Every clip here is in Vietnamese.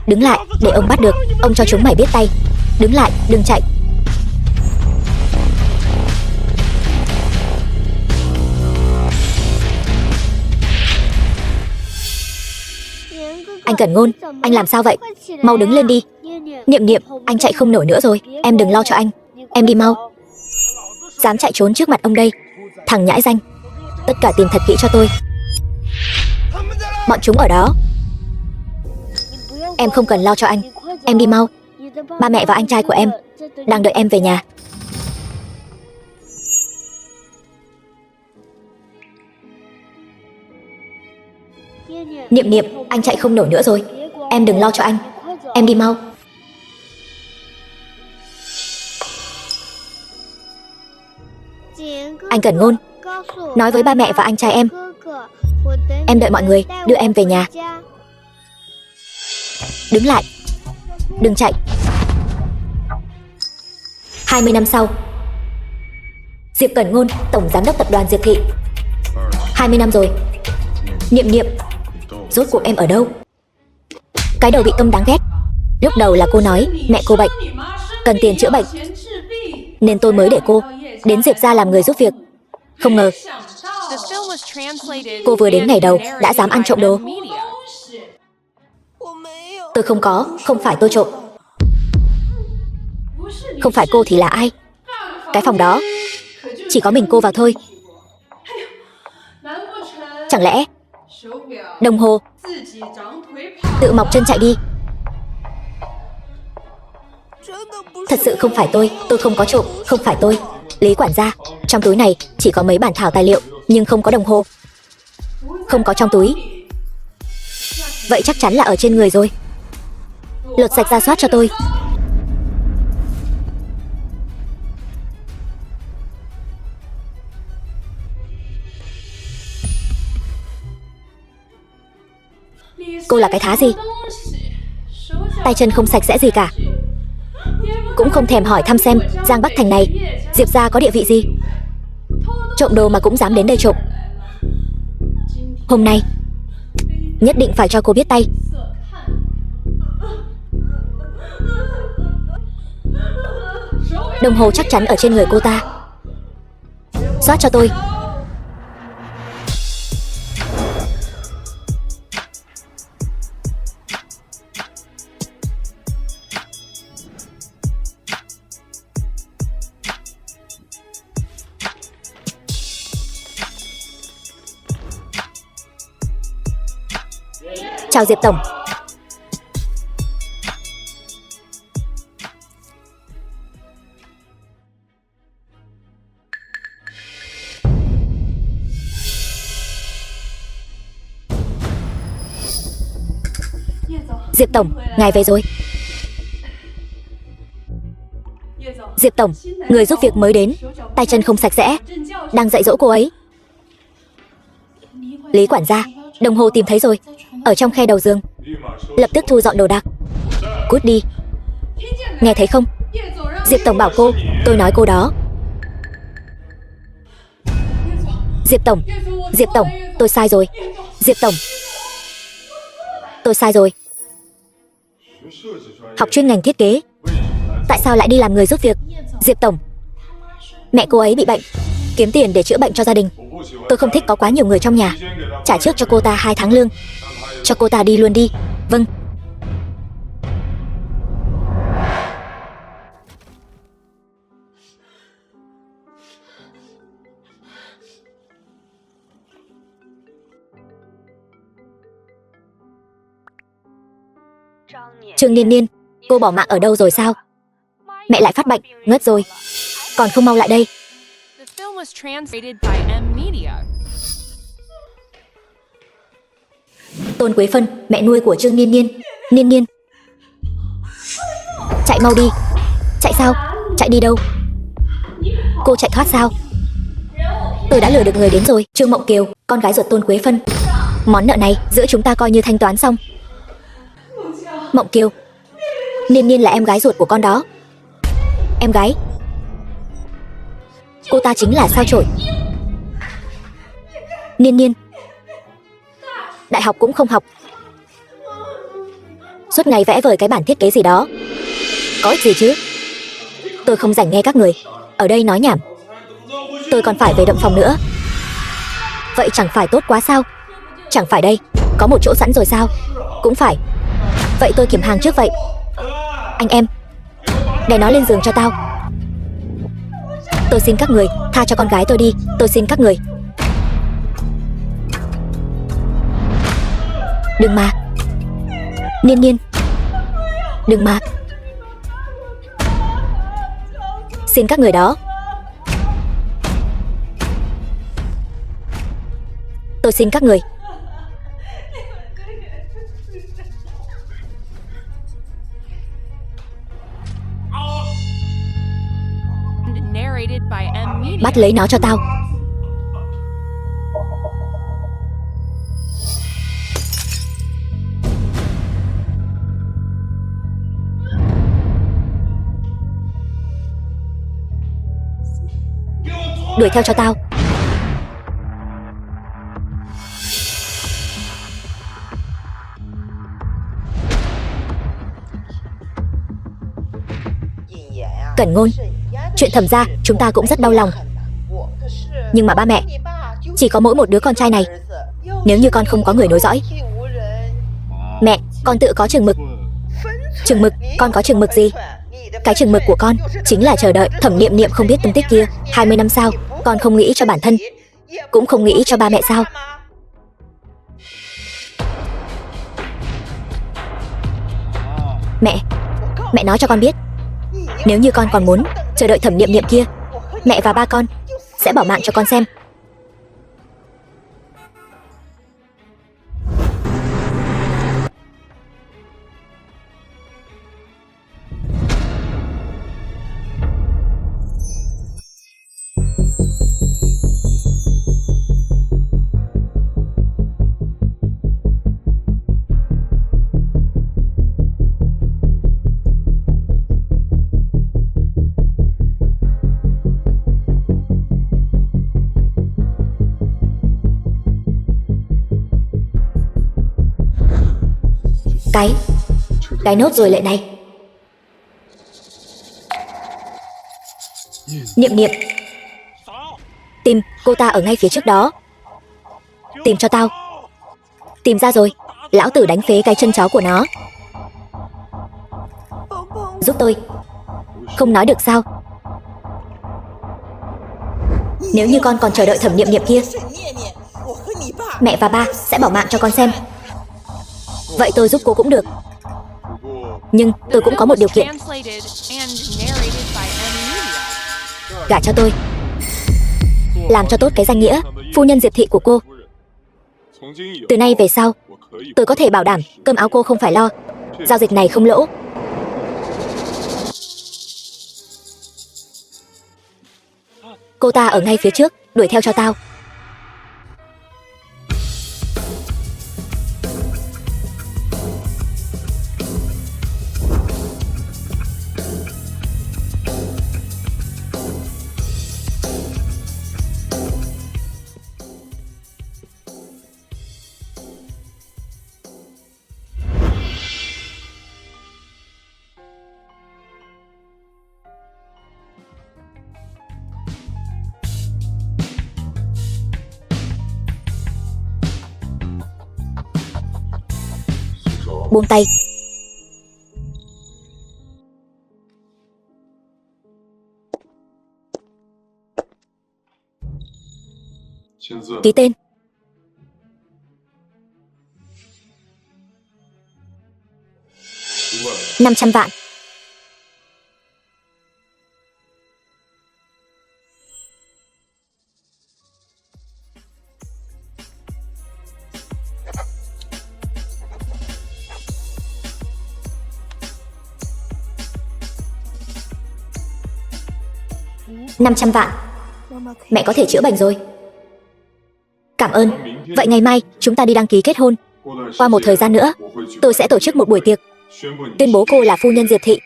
Đứng lại, để ông bắt được. Ông cho chúng mày biết tay. Đứng lại, đừng chạy. Anh Cẩn Ngôn, anh làm sao vậy? Mau đứng lên đi. Niệm Niệm, anh chạy không nổi nữa rồi. Em đừng lo cho anh. Em đi mau. Dám chạy trốn trước mặt ông đây. Thằng nhãi danh. Tất cả tìm thật kỹ cho tôi. Bọn chúng ở đó. Em không cần lo cho anh. Em đi mau. Ba mẹ và anh trai của em đang đợi em về nhà. Niệm Niệm, anh chạy không nổi nữa rồi. Em đừng lo cho anh. Em đi mau. Anh Cẩn Ngôn, nói với ba mẹ và anh trai em đợi mọi người đưa em về nhà. Đứng lại, đừng chạy. 20 năm sau, Diệp Cẩn Ngôn, tổng giám đốc tập đoàn Diệp Thị. 20 năm rồi. Niệm Niệm, rốt cuộc em ở đâu? Cái đầu bị công đáng ghét. Lúc đầu là cô nói mẹ cô bệnh, cần tiền chữa bệnh, nên tôi mới để cô đến Diệp gia làm người giúp việc. Không ngờ cô vừa đến ngày đầu đã dám ăn trộm đồ. Tôi không có, không phải tôi trộm. Không phải cô thì là ai? Cái phòng đó chỉ có mình cô vào thôi. Chẳng lẽ đồng hồ tự mọc chân chạy đi? Thật sự không phải tôi không có trộm, không phải tôi. Lý quản gia, trong túi này chỉ có mấy bản thảo tài liệu, nhưng không có đồng hồ. Không có trong túi. Vậy chắc chắn là ở trên người rồi. Lột sạch ra soát cho tôi. Cô là cái thá gì? Tay chân không sạch sẽ gì cả. Cũng không thèm hỏi thăm xem Giang Bắc Thành này Diệp gia có địa vị gì. Trộm đồ mà cũng dám đến đây trộm. Hôm nay nhất định phải cho cô biết tay. Đồng hồ chắc chắn ở trên người cô ta. Soát cho tôi. Chào Diệp tổng. Diệp tổng, ngài về rồi. Diệp tổng, người giúp việc mới đến, tay chân không sạch sẽ, đang dạy dỗ cô ấy. Lý quản gia, đồng hồ tìm thấy rồi, ở trong khe đầu giường. Lập tức thu dọn đồ đạc. Cút đi. Nghe thấy không? Diệp tổng bảo cô, tôi nói cô đó. Diệp tổng, tôi sai rồi. Diệp tổng, tôi sai rồi. Học chuyên ngành thiết kế, tại sao lại đi làm người giúp việc? Diệp tổng, mẹ cô ấy bị bệnh, kiếm tiền để chữa bệnh cho gia đình. Tôi không thích có quá nhiều người trong nhà. Trả trước cho cô ta 2 tháng lương. Cho cô ta đi luôn đi. Vâng. Trương Niên Niên, cô bỏ mạng ở đâu rồi sao? Mẹ lại phát bệnh, ngất rồi. Còn không mau lại đây. Tôn Quế Phân, mẹ nuôi của Trương Niên Niên. Niên Niên, chạy mau đi. Chạy sao? Chạy đi đâu? Cô chạy thoát sao? Tôi đã lừa được người đến rồi. Trương Mộng Kiều, con gái ruột Tôn Quế Phân. Món nợ này giữa chúng ta coi như thanh toán xong. Mộng Kiều, Niên Niên là em gái ruột của con đó. Em gái? Cô ta chính là sao chổi. Niên Niên đại học cũng không học, Suốt ngày vẽ vời cái bản thiết kế gì đó, có ích gì chứ? Tôi không rảnh nghe các người ở đây nói nhảm. Tôi còn phải về động phòng nữa. Vậy chẳng phải tốt quá sao? Chẳng phải đây có một chỗ sẵn rồi sao? Cũng phải. Vậy tôi kiểm hàng trước vậy. Anh em, đè nó lên giường cho tao. Tôi xin các người tha cho con gái tôi đi. Tôi xin các người. Đừng mà. Niên Niên, đừng mà. Xin các người đó. Tôi xin các người. Bắt lấy nó cho tao. Đuổi theo cho tao. Cẩn Ngôn, chuyện thẩm gia chúng ta cũng rất đau lòng. Nhưng mà ba mẹ, chỉ có mỗi một đứa con trai này. Nếu như con không có người nối dõi, mẹ, con tự có chừng mực. Chừng mực? Con có chừng mực gì? Cái chừng mực của con chính là chờ đợi Thẩm Niệm Niệm không biết tung tích kia 20 năm sau. Con không nghĩ cho bản thân, cũng không nghĩ cho ba mẹ sao? Mẹ, mẹ nói cho con biết, nếu như con còn muốn chờ đợi Thẩm Niệm Niệm kia, mẹ và ba con sẽ bỏ mạng cho con xem. Cái nốt rồi lệ này. Niệm Niệm, tìm cô ta ở ngay phía trước đó. Tìm cho tao. Tìm ra rồi, lão tử đánh phế cái chân chó của nó. Giúp tôi. Không nói được sao? Nếu như con còn chờ đợi Thẩm Niệm Niệm kia, mẹ và ba sẽ bỏ mạng cho con xem. Vậy tôi giúp cô cũng được. Nhưng tôi cũng có một điều kiện. Gả cho tôi. Làm cho tốt cái danh nghĩa phu nhân Diệp thị của cô. Từ nay về sau, tôi có thể bảo đảm cơm áo cô không phải lo. Giao dịch này không lỗ. Cô ta ở ngay phía trước, đuổi theo cho tao. Buông tay. Ký tên. $500 vạn. $500 vạn. Mẹ có thể chữa bệnh rồi. Cảm ơn. Vậy ngày mai chúng ta đi đăng ký kết hôn. Qua một thời gian nữa, tôi sẽ tổ chức một buổi tiệc, tuyên bố cô là phu nhân Diệp thị.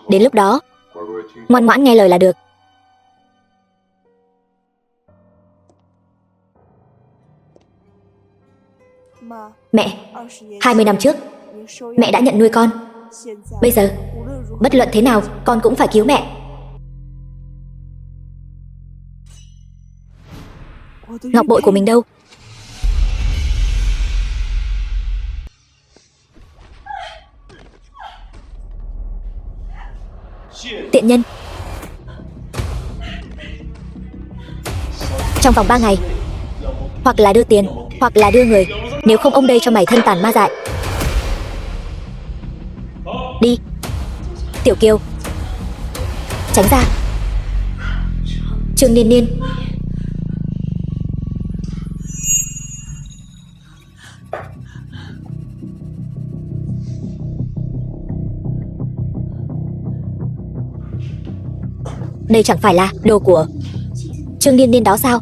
Đến lúc đó, ngoan ngoãn nghe lời là được. Mẹ, 20 năm trước, Mẹ đã nhận nuôi con. Bây giờ, bất luận thế nào, con cũng phải cứu mẹ. Ngọc bội của mình đâu? Tiện nhân. Trong vòng 3 ngày, hoặc là đưa tiền, hoặc là đưa người. Nếu không ông đây cho mày thân tàn ma dại. Đi. Tiểu Kiều, tránh ra. Trương Niên Niên. Đây chẳng phải là đồ của Trương Niên Niên đó sao?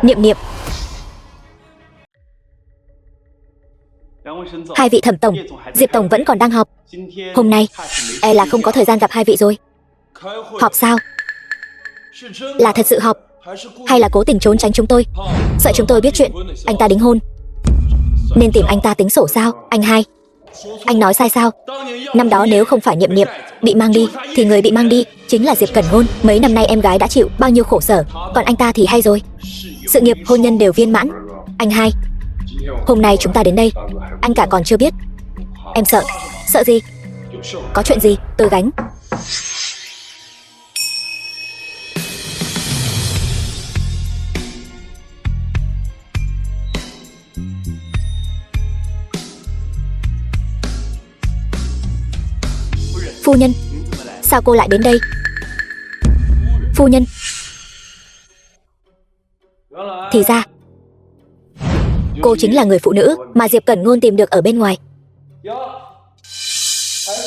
Niệm Niệm. Hai vị thẩm tổng, Diệp tổng vẫn còn đang họp. Hôm nay e là không có thời gian gặp hai vị rồi. Họp sao? Là thật sự họp hay là cố tình trốn tránh chúng tôi? Sợ chúng tôi biết chuyện anh ta đính hôn nên tìm anh ta tính sổ sao? Anh hai, anh nói sai sao? Năm đó nếu không phải Niệm Niệm bị mang đi thì người bị mang đi chính là Diệp Cẩn Ngôn. Mấy năm nay em gái đã chịu bao nhiêu khổ sở, còn anh ta thì hay rồi, sự nghiệp hôn nhân đều viên mãn. Anh hai, hôm nay chúng ta đến đây, anh cả còn chưa biết. Em sợ. Sợ gì? Có chuyện gì tôi gánh. Phu nhân, sao cô lại đến đây? Phu nhân. Thì ra cô chính là người phụ nữ mà Diệp Cẩn Ngôn tìm được ở bên ngoài.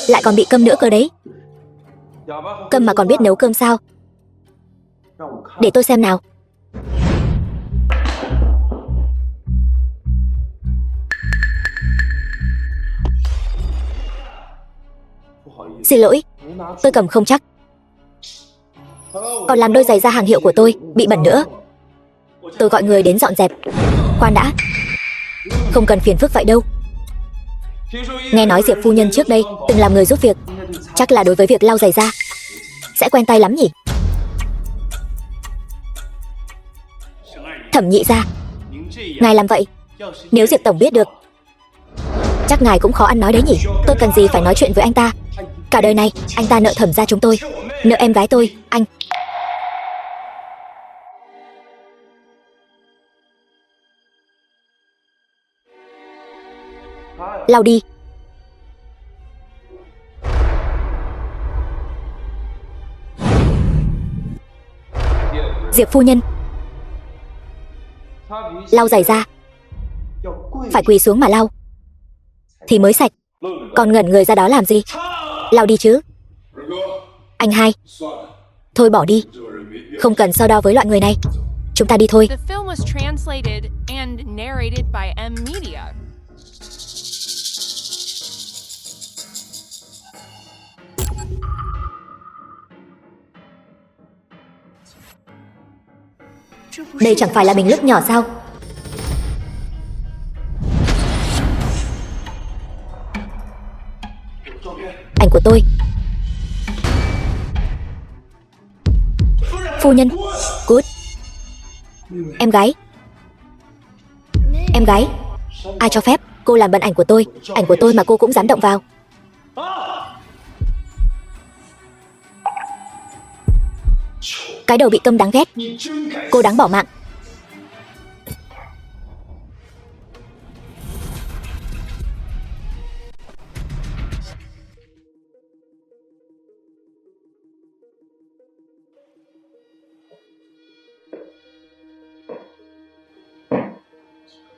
Lại còn bị câm nữa cơ đấy. Câm mà còn biết nấu cơm sao? Để tôi xem nào. Xin lỗi, tôi cầm không chắc. Còn làm đôi giày da hàng hiệu của tôi bị bẩn nữa. Tôi gọi người đến dọn dẹp. Khoan đã, không cần phiền phức vậy đâu. Nghe nói Diệp phu nhân trước đây từng làm người giúp việc, chắc là đối với việc lau giày da sẽ quen tay lắm nhỉ. Thẩm nhị gia, ngài làm vậy, nếu Diệp tổng biết được chắc ngài cũng khó ăn nói đấy nhỉ. Tôi cần gì phải nói chuyện với anh ta? Cả đời này anh ta nợ Thẩm gia chúng tôi, nợ em gái tôi. Anh lau đi. Diệp phu nhân, lau giày da phải quỳ xuống mà lau thì mới sạch. Còn ngẩn người ra đó làm gì? Lau đi chứ. Anh hai, thôi bỏ đi, không cần so đo với loại người này. Chúng ta đi thôi. The film was translated and narrated by M Media. Đây chẳng phải là bình nước nhỏ sao? Ảnh của tôi. Phu nhân. Cút. Em gái. Em gái. Ai cho phép cô làm bẩn ảnh của tôi? Ảnh của tôi mà cô cũng dám động vào. Cái đầu bị câm đáng ghét. Cô đáng bỏ mạng.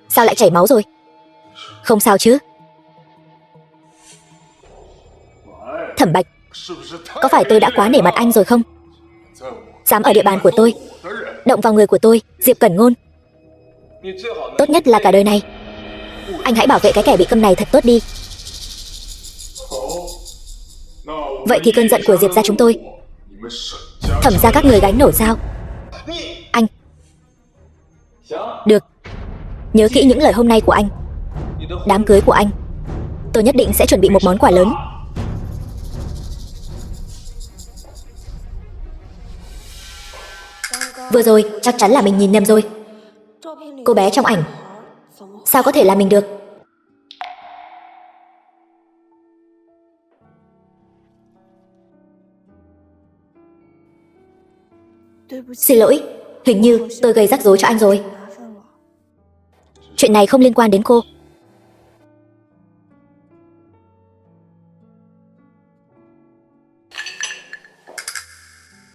Sao lại chảy máu rồi? Không sao chứ? Thẩm Bạch, có phải tôi đã quá nể mặt anh rồi không? Dám ở địa bàn của tôi động vào người của tôi, Diệp Cẩn Ngôn. Tốt nhất là cả đời này anh hãy bảo vệ cái kẻ bị câm này thật tốt đi. Vậy thì cơn giận của Diệp gia chúng tôi Thẩm gia các người gánh nổi sao? Anh. Được, Nhớ kỹ những lời hôm nay của anh. Đám cưới của anh, tôi nhất định sẽ chuẩn bị một món quà lớn. Vừa rồi, chắc chắn là mình nhìn nhầm rồi. Cô bé trong ảnh, sao có thể là mình được? Xin lỗi, hình như tôi gây rắc rối cho anh rồi. Chuyện này không liên quan đến cô.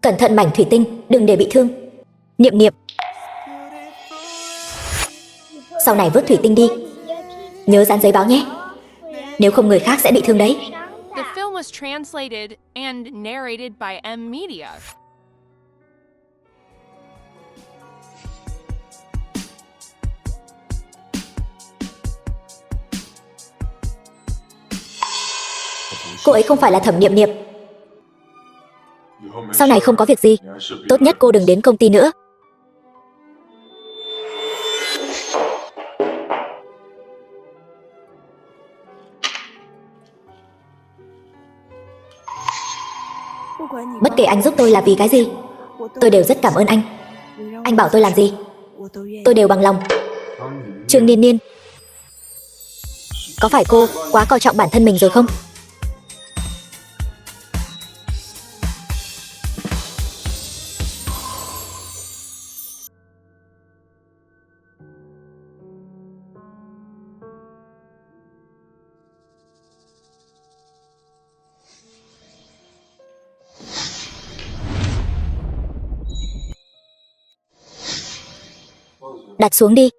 Cẩn thận mảnh thủy tinh, đừng để bị thương. Niệm Niệm, sau này vứt thủy tinh đi. Nhớ dán giấy báo nhé. Nếu không người khác sẽ bị thương đấy. The film was translated and narrated by M Media. Cô ấy không phải là Thẩm Niệm Niệm. Sau này không có việc gì, tốt nhất cô đừng đến công ty nữa. Bất kể anh giúp tôi là vì cái gì, tôi đều rất cảm ơn anh. Anh bảo tôi làm gì, tôi đều bằng lòng. Trương Niên Niên, có phải cô quá coi trọng bản thân mình rồi không? Đặt xuống đi.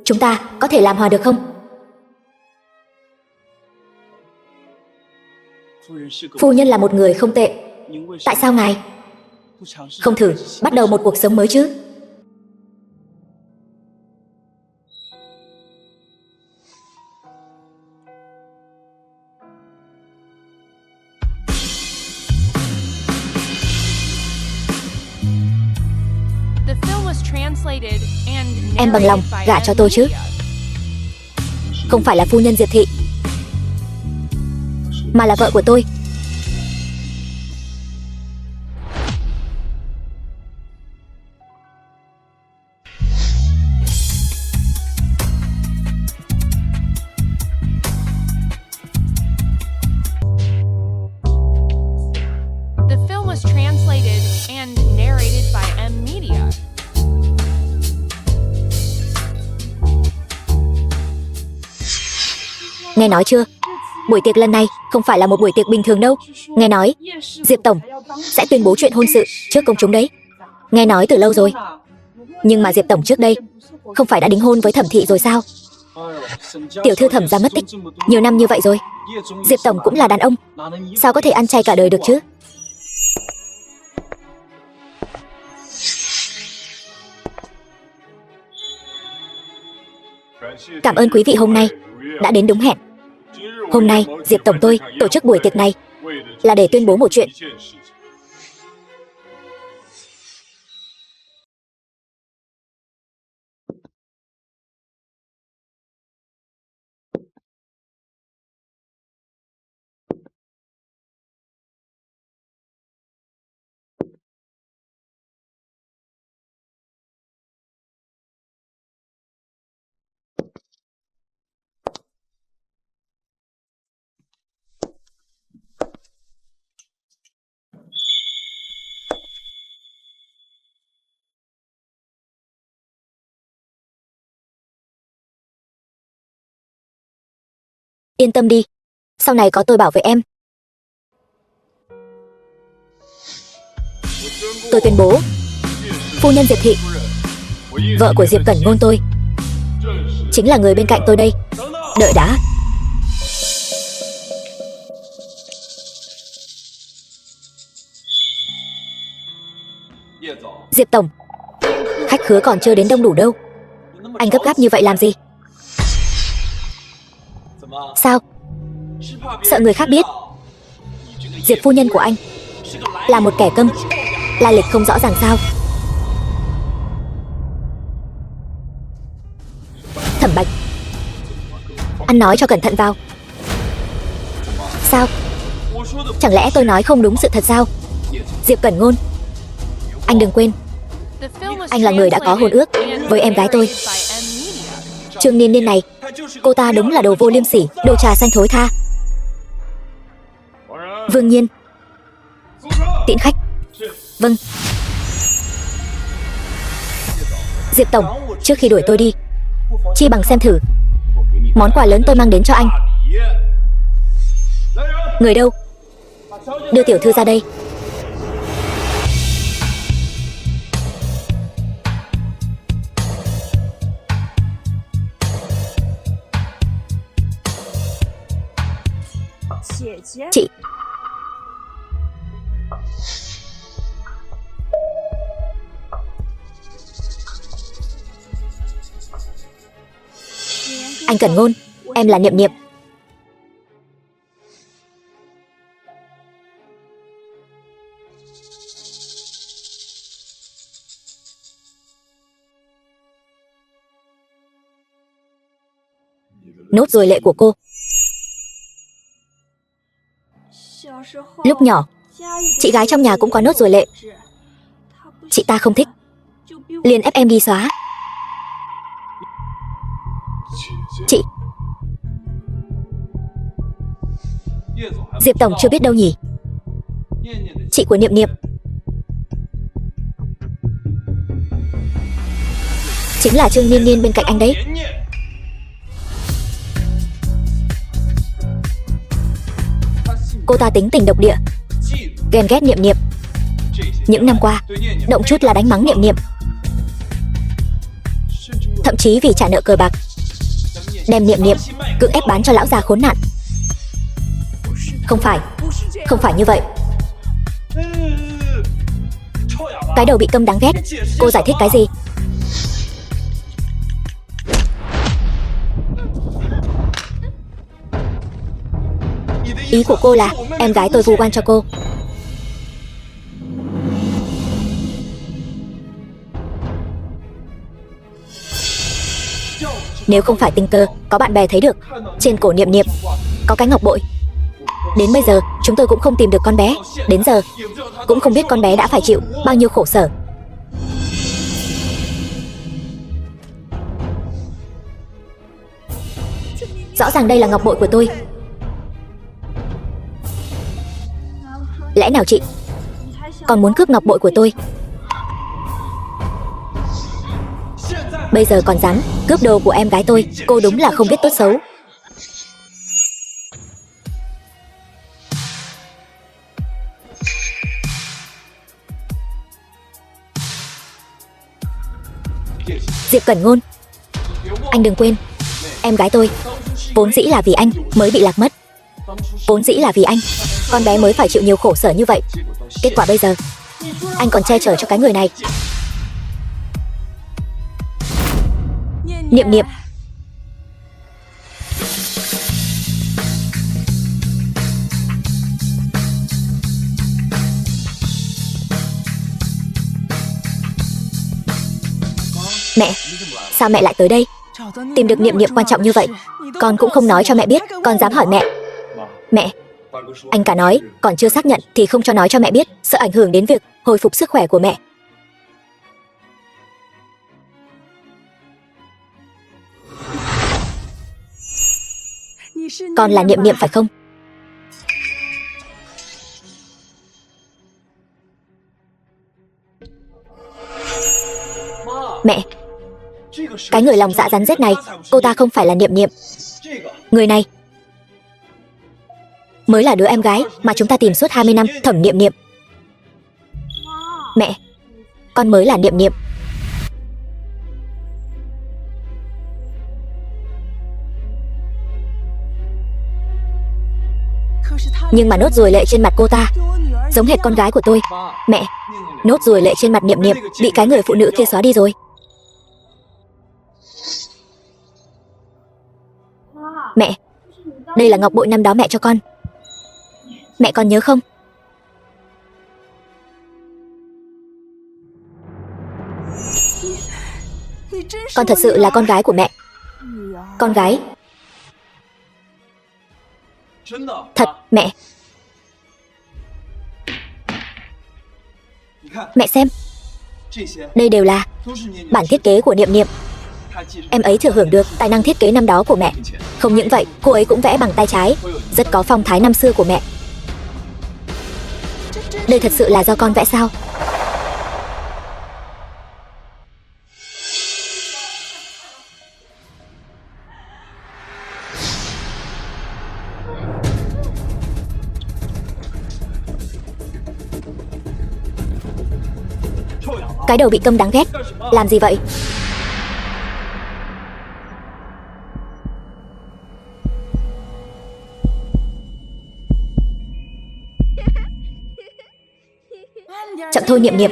Chúng ta có thể làm hòa được không? Phu nhân là một người không tệ. Tại sao ngài không thử bắt đầu một cuộc sống mới chứ? The film was translated and Em bằng lòng narrated by gả cho M tôi chứ? Media. Không phải là phu nhân Diệp Thị, mà là vợ của tôi. The film was translated and narrated by M Media. Nghe nói chưa? Buổi tiệc lần này không phải là một buổi tiệc bình thường đâu. Nghe nói Diệp Tổng sẽ tuyên bố chuyện hôn sự trước công chúng đấy. Nghe nói từ lâu rồi. Nhưng mà Diệp Tổng trước đây không phải đã đính hôn với Thẩm Thị rồi sao? Tiểu thư Thẩm gia mất tích nhiều năm như vậy rồi. Diệp Tổng cũng là đàn ông, sao có thể ăn chay cả đời được chứ? Cảm ơn quý vị hôm nay đã đến đúng hẹn. Hôm nay Diệp Tổng tôi tổ chức buổi tiệc này là để tuyên bố một chuyện. Yên tâm đi, sau này có tôi bảo vệ em. Tôi tuyên bố, phu nhân Diệp Thị, vợ của Diệp Cẩn Ngôn tôi, chính là người bên cạnh tôi đây. Đợi đã. Diệp Tổng, khách khứa còn chưa đến đông đủ đâu. Anh gấp gáp như vậy làm gì? Sao? Sợ người khác biết Diệp phu nhân của anh là một kẻ câm, lai lịch không rõ ràng sao? Thẩm Bạch, ăn nói cho cẩn thận vào. Sao? Chẳng lẽ tôi nói không đúng sự thật sao? Diệp Cẩn Ngôn, anh đừng quên, anh là người đã có hôn ước với em gái tôi. Trương Niên Niên này, cô ta đúng là đồ vô liêm sỉ, đồ trà xanh thối tha. Vương Nhiên, tiễn khách. Vâng. Diệp Tổng, trước khi đuổi tôi đi, chi bằng xem thử món quà lớn tôi mang đến cho anh. Người đâu? Đưa tiểu thư ra đây. Chị. Anh Cẩn Ngôn, em là Niệm Niệm. Nốt ruồi lệ của cô. Lúc nhỏ, chị gái trong nhà cũng có nốt ruồi lệ. Chị ta không thích, liền ép em đi xóa. Chị. Diệp Tổng chưa biết đâu nhỉ? Chị của Niệm Niệm chính là Trương Niên Niên bên cạnh anh đấy. Cô ta tính tình độc địa, ghen ghét Niệm Niệm. Những năm qua, động chút là đánh mắng Niệm Niệm. Thậm chí vì trả nợ cờ bạc, đem Niệm Niệm cưỡng ép bán cho lão già khốn nạn. Không phải như vậy. Cái đầu bị câm đáng ghét. Cô giải thích cái gì? Ý của cô là em gái tôi vu oan cho cô. Nếu không phải tình cờ có bạn bè thấy được trên cổ Niệm Niệm có cái ngọc bội, đến bây giờ chúng tôi cũng không tìm được con bé. Đến giờ cũng không biết con bé đã phải chịu bao nhiêu khổ sở. Rõ ràng đây là ngọc bội của tôi. Lẽ nào chị còn muốn cướp ngọc bội của tôi? Bây giờ còn dám cướp đồ của em gái tôi. Cô đúng là không biết tốt xấu. Diệp Cẩn Ngôn, anh đừng quên, em gái tôi vốn dĩ là vì anh mới bị lạc mất. Vốn dĩ là vì anh, con bé mới phải chịu nhiều khổ sở như vậy. Kết quả bây giờ anh còn che chở cho cái người này. Niệm Niệm, mẹ, sao mẹ lại tới đây? Tìm được Niệm Niệm quan trọng như vậy, con cũng không nói cho mẹ biết, con dám hỏi mẹ. Mẹ, anh cả nói còn chưa xác nhận thì không cho nói cho mẹ biết, sợ ảnh hưởng đến việc hồi phục sức khỏe của mẹ. Con là Niệm Niệm phải không? Mẹ, cái người lòng dạ rắn rết này, cô ta không phải là Niệm Niệm. Người này mới là đứa em gái mà chúng ta tìm suốt 20 năm, Thẩm Niệm Niệm. Mẹ, con mới là Niệm Niệm. Nhưng mà nốt ruồi lệ trên mặt cô ta giống hệt con gái của tôi. Mẹ, nốt ruồi lệ trên mặt Niệm Niệm bị cái người phụ nữ kia xóa đi rồi. Mẹ, đây là ngọc bội năm đó mẹ cho con. Mẹ còn nhớ không? Con thật sự là con gái của mẹ. Con gái. Thật, mẹ. Mẹ xem. Đây đều là bản thiết kế của Niệm Niệm. Em ấy thừa hưởng được tài năng thiết kế năm đó của mẹ. Không những vậy, cô ấy cũng vẽ bằng tay trái, rất có phong thái năm xưa của mẹ. Đây thật sự là do con vẽ sao? Cái đầu bị câm đáng ghét. Làm gì vậy? Chậm thôi Niệm Niệm.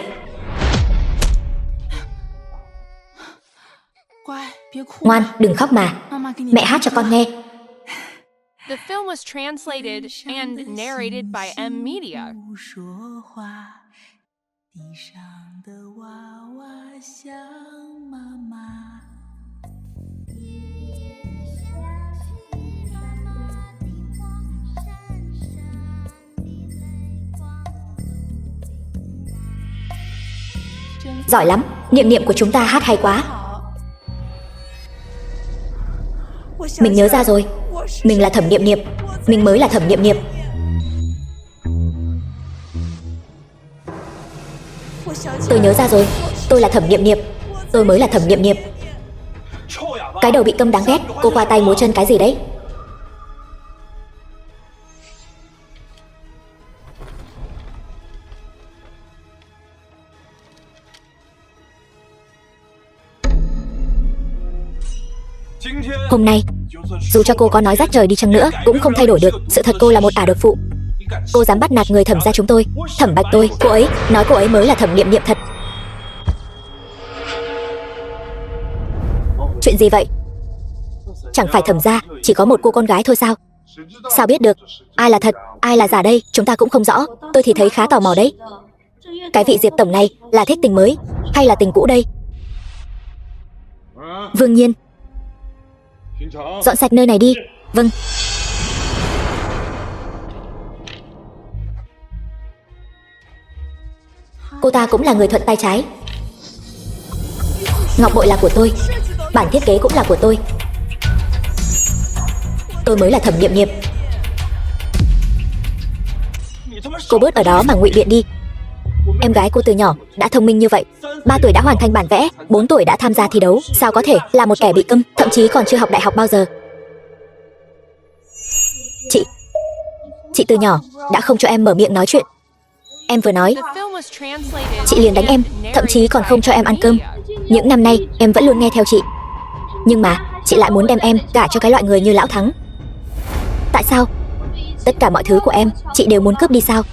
Ngoan, đừng khóc mà. Mẹ hát cho con nghe. The film was translated and narrated by M Media. 地上的娃娃想妈妈。Giỏi lắm, Niệm Niệm của chúng ta hát hay quá. Mình nhớ ra rồi, mình là Thẩm Niệm Niệm. Mình mới là Thẩm Niệm Niệm. Tôi nhớ ra rồi, tôi là Thẩm Niệm Niệm. Tôi mới là Thẩm Niệm Niệm. Cái đầu bị câm đáng ghét, cô qua tay múa chân cái gì đấy? Hôm nay, dù cho cô có nói rách trời đi chăng nữa, cũng không thay đổi được sự thật cô là một ả độc phụ. Cô dám bắt nạt người Thẩm gia chúng tôi. Thẩm Bạch tôi, cô ấy nói cô ấy mới là Thẩm Niệm Niệm thật. Chuyện gì vậy? Chẳng phải Thẩm gia chỉ có một cô con gái thôi sao? Sao biết được ai là thật, ai là giả đây? Chúng ta cũng không rõ. Tôi thì thấy khá tò mò đấy. Cái vị Diệp tổng này là thích tình mới hay là tình cũ đây? Vương Nhiên, dọn sạch nơi này đi. Vâng. Cô ta cũng là người thuận tay trái. Ngọc bội là của tôi, bản thiết kế cũng là của tôi. Tôi mới là Thẩm Niệm Niệm. Cô bớt ở đó mà ngụy biện đi. Em gái cô từ nhỏ đã thông minh như vậy, 3 tuổi đã hoàn thành bản vẽ, 4 tuổi đã tham gia thi đấu. Sao có thể là một kẻ bị câm, thậm chí còn chưa học đại học bao giờ? Chị từ nhỏ đã không cho em mở miệng nói chuyện. Em vừa nói, chị liền đánh em, thậm chí còn không cho em ăn cơm. Những năm nay em vẫn luôn nghe theo chị. Nhưng mà chị lại muốn đem em gả cho cái loại người như Lão Thắng. Tại sao? Tất cả mọi thứ của em chị đều muốn cướp đi sao?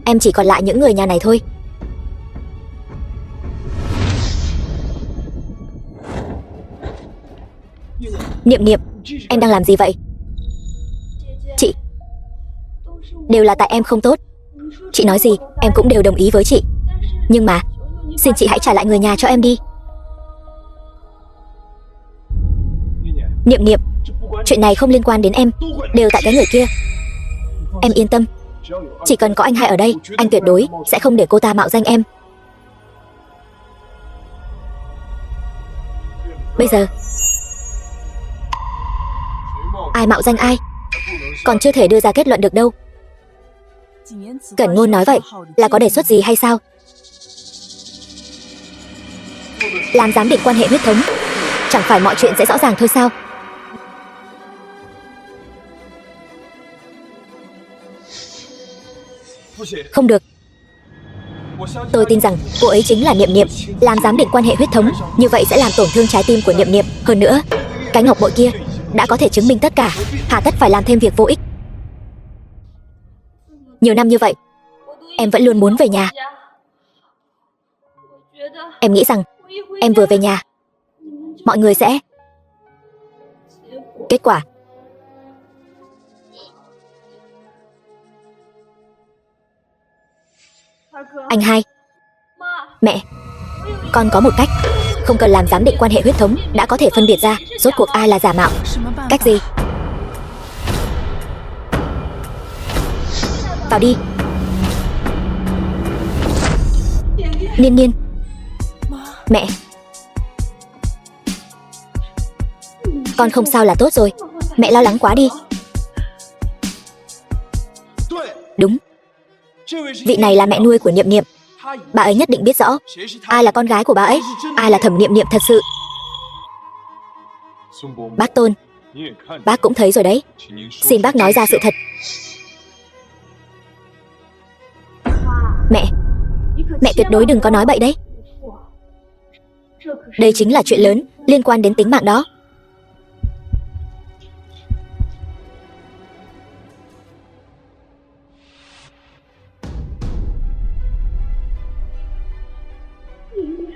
Em chỉ còn lại những người nhà này thôi. Niệm Niệm, em đang làm gì vậy? Chị, đều là tại em không tốt. Chị nói gì em cũng đều đồng ý với chị. Nhưng mà xin chị hãy trả lại người nhà cho em đi. Niệm Niệm, chuyện này không liên quan đến em, đều tại cái người kia. Em yên tâm, chỉ cần có anh hai ở đây, anh tuyệt đối sẽ không để cô ta mạo danh em. Bây giờ ai mạo danh ai còn chưa thể đưa ra kết luận được đâu. Cẩn Ngôn nói vậy là có đề xuất gì hay sao? Làm giám định quan hệ huyết thống, chẳng phải mọi chuyện sẽ rõ ràng thôi sao? Không được. Tôi tin rằng cô ấy chính là Niệm Niệm, làm giám định quan hệ huyết thống, như vậy sẽ làm tổn thương trái tim của Niệm Niệm. Hơn nữa, cái ngọc bội kia đã có thể chứng minh tất cả, hà tất phải làm thêm việc vô ích. Nhiều năm như vậy, em vẫn luôn muốn về nhà. Em nghĩ rằng em vừa về nhà, mọi người sẽ... Kết quả anh hai, mẹ, con có một cách. Không cần làm giám định quan hệ huyết thống đã có thể phân biệt ra rốt cuộc ai là giả mạo. Cách gì? Vào đi. Niên Niên. Mẹ. Con không sao là tốt rồi. Mẹ lo lắng quá đi. Đúng. Vị này là mẹ nuôi của Niệm Niệm. Bà ấy nhất định biết rõ ai là con gái của bà ấy, ai là Thẩm Niệm Niệm thật sự. Bác Tôn, bác cũng thấy rồi đấy. Xin bác nói ra sự thật. Mẹ, mẹ tuyệt đối đừng có nói bậy đấy. Đây chính là chuyện lớn, liên quan đến tính mạng đó.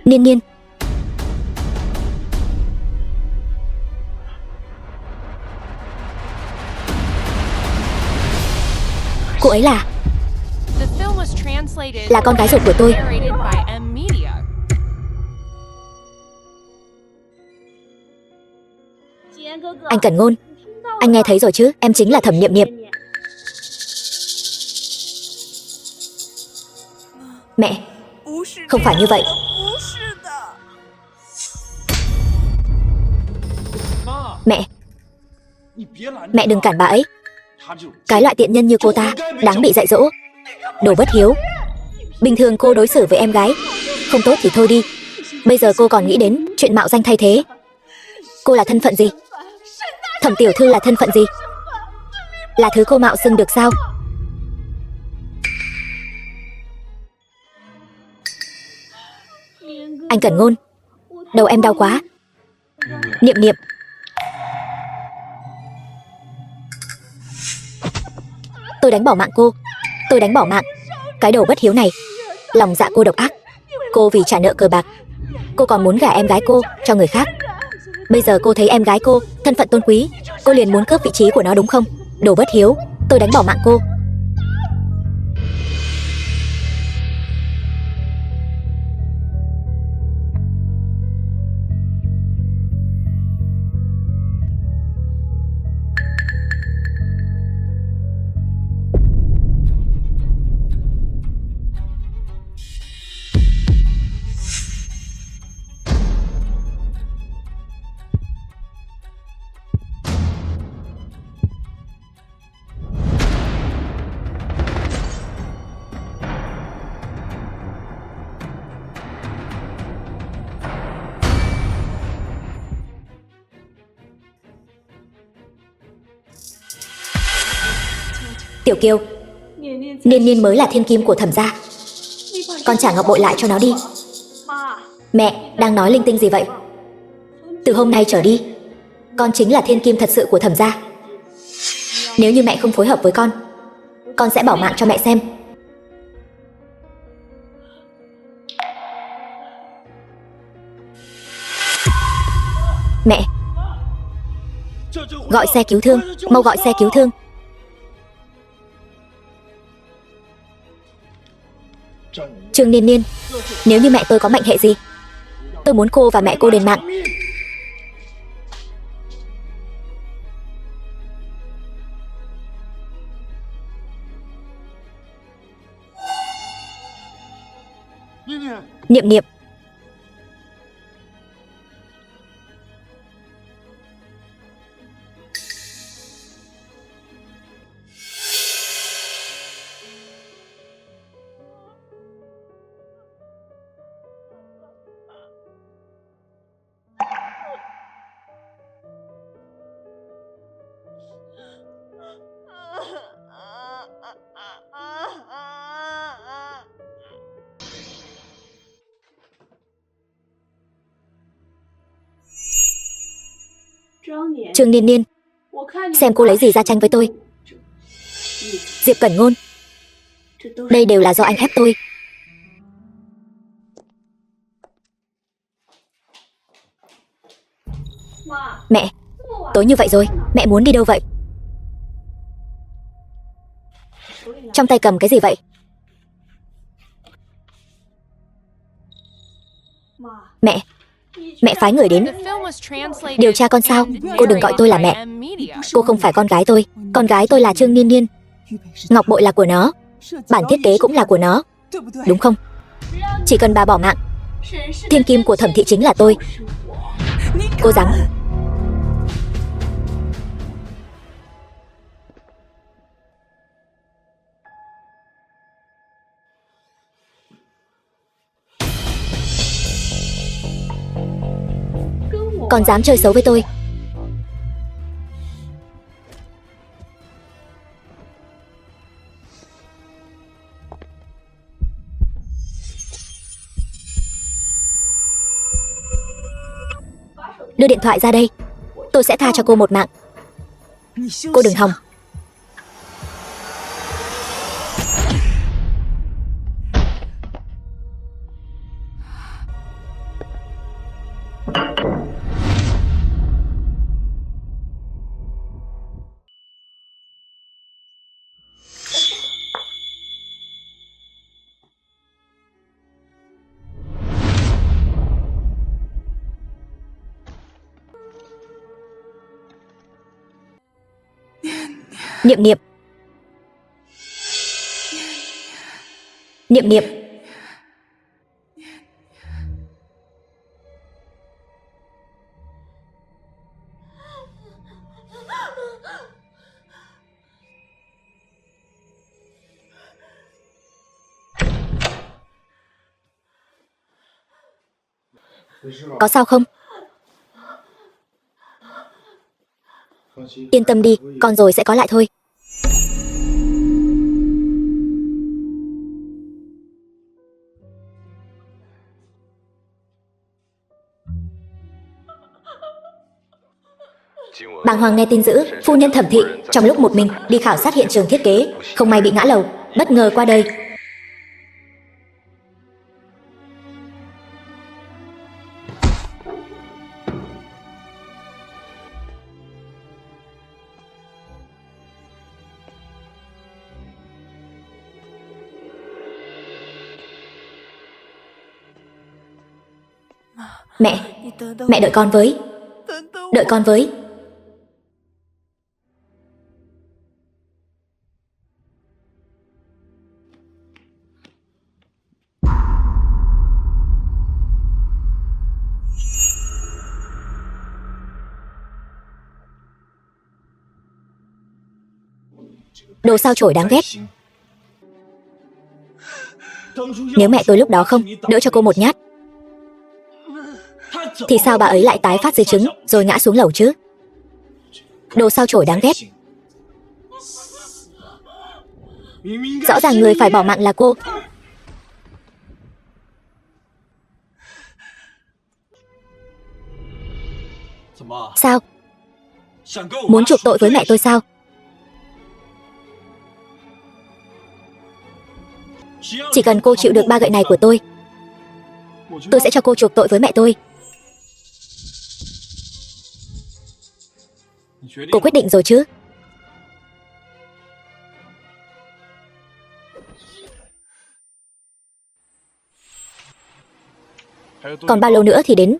Niên Niên. Cô ấy là con gái ruột của tôi. Anh Cẩn Ngôn, anh nghe thấy rồi chứ, em chính là Thẩm Niệm Niệm. Mẹ, không phải như vậy. Mẹ đừng cản bà ấy. Cái loại tiện nhân như cô ta đáng bị dạy dỗ. Đồ bất hiếu. Bình thường cô đối xử với em gái không tốt thì thôi đi, bây giờ cô còn nghĩ đến chuyện mạo danh thay thế. Cô là thân phận gì? Thẩm tiểu thư là thân phận gì? Là thứ cô mạo xưng được sao? Anh Cẩn Ngôn, đầu em đau quá. Niệm Niệm. Tôi đánh bỏ mạng cô. Tôi đánh bỏ mạng. Cái đồ bất hiếu này. Lòng dạ cô độc ác. Cô vì trả nợ cờ bạc, cô còn muốn gả em gái cô cho người khác. Bây giờ cô thấy em gái cô thân phận tôn quý, cô liền muốn cướp vị trí của nó đúng không? Đồ bất hiếu. Tôi đánh bỏ mạng cô. Tiểu Kiều, Niên Niên mới là thiên kim của Thẩm gia. Con trả ngọc bội lại cho nó đi. Mẹ đang nói linh tinh gì vậy? Từ hôm nay trở đi, con chính là thiên kim thật sự của Thẩm gia. Nếu như mẹ không phối hợp với con sẽ bỏ mạng cho mẹ xem. Mẹ, gọi xe cứu thương, mau gọi xe cứu thương. Trương Niên Niên, nếu như mẹ tôi có mệnh hệ gì, tôi muốn cô và mẹ cô đền mạng. Niệm Niệm. Trương Niên Niên, xem cô lấy gì ra tranh với tôi. Diệp Cẩn Ngôn, đây đều là do anh ép tôi. Mẹ, tối như vậy rồi, mẹ muốn đi đâu vậy? Trong tay cầm cái gì vậy? Mẹ, mẹ phái người đến The film was translated điều tra con sao? and Cô đừng gọi tôi là narrated mẹ. by M Media. Cô không phải con gái tôi. Con gái tôi là Trương Niên Niên. Ngọc bội là của nó, bản thiết kế cũng là của nó, đúng không? Chỉ cần bà bỏ mạng, thiên kim của Thẩm thị chính là tôi. Cô dám? Còn dám chơi xấu với tôi? Đưa điện thoại ra đây, tôi sẽ tha cho cô một mạng. Cô đừng hòng. Niệm Niệm, Niệm Niệm. Có sao không? Yên tâm đi, con rồi sẽ có lại thôi. Bàng hoàng nghe tin dữ, phu nhân Thẩm thị trong lúc một mình đi khảo sát hiện trường thiết kế, không may bị ngã lầu, bất ngờ qua đời. Mẹ đợi con với. Đợi con với. Đồ sao chổi đáng ghét. Nếu mẹ tôi lúc đó không đỡ cho cô một nhát, thì sao bà ấy lại tái phát di chứng rồi ngã xuống lầu chứ? Đồ sao chổi đáng ghét. Rõ ràng người phải bỏ mạng là cô. Sao? Muốn chuộc tội với mẹ tôi sao? Chỉ cần cô chịu được 3 gậy này của tôi sẽ cho cô chuộc tội với mẹ tôi. Cô quyết định rồi chứ? Còn bao lâu nữa thì đến?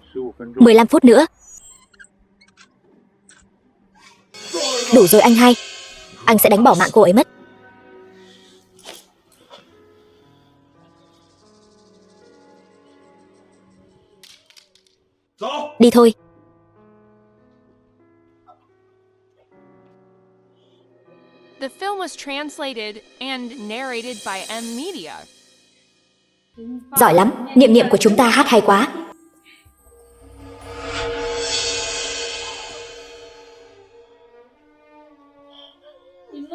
15 phút nữa. Đủ rồi anh hai. Anh sẽ đánh bỏ mạng cô ấy mất. Đi thôi. The film was translated and narrated by M Media. Giỏi lắm, Niệm Niệm của chúng ta hát hay quá.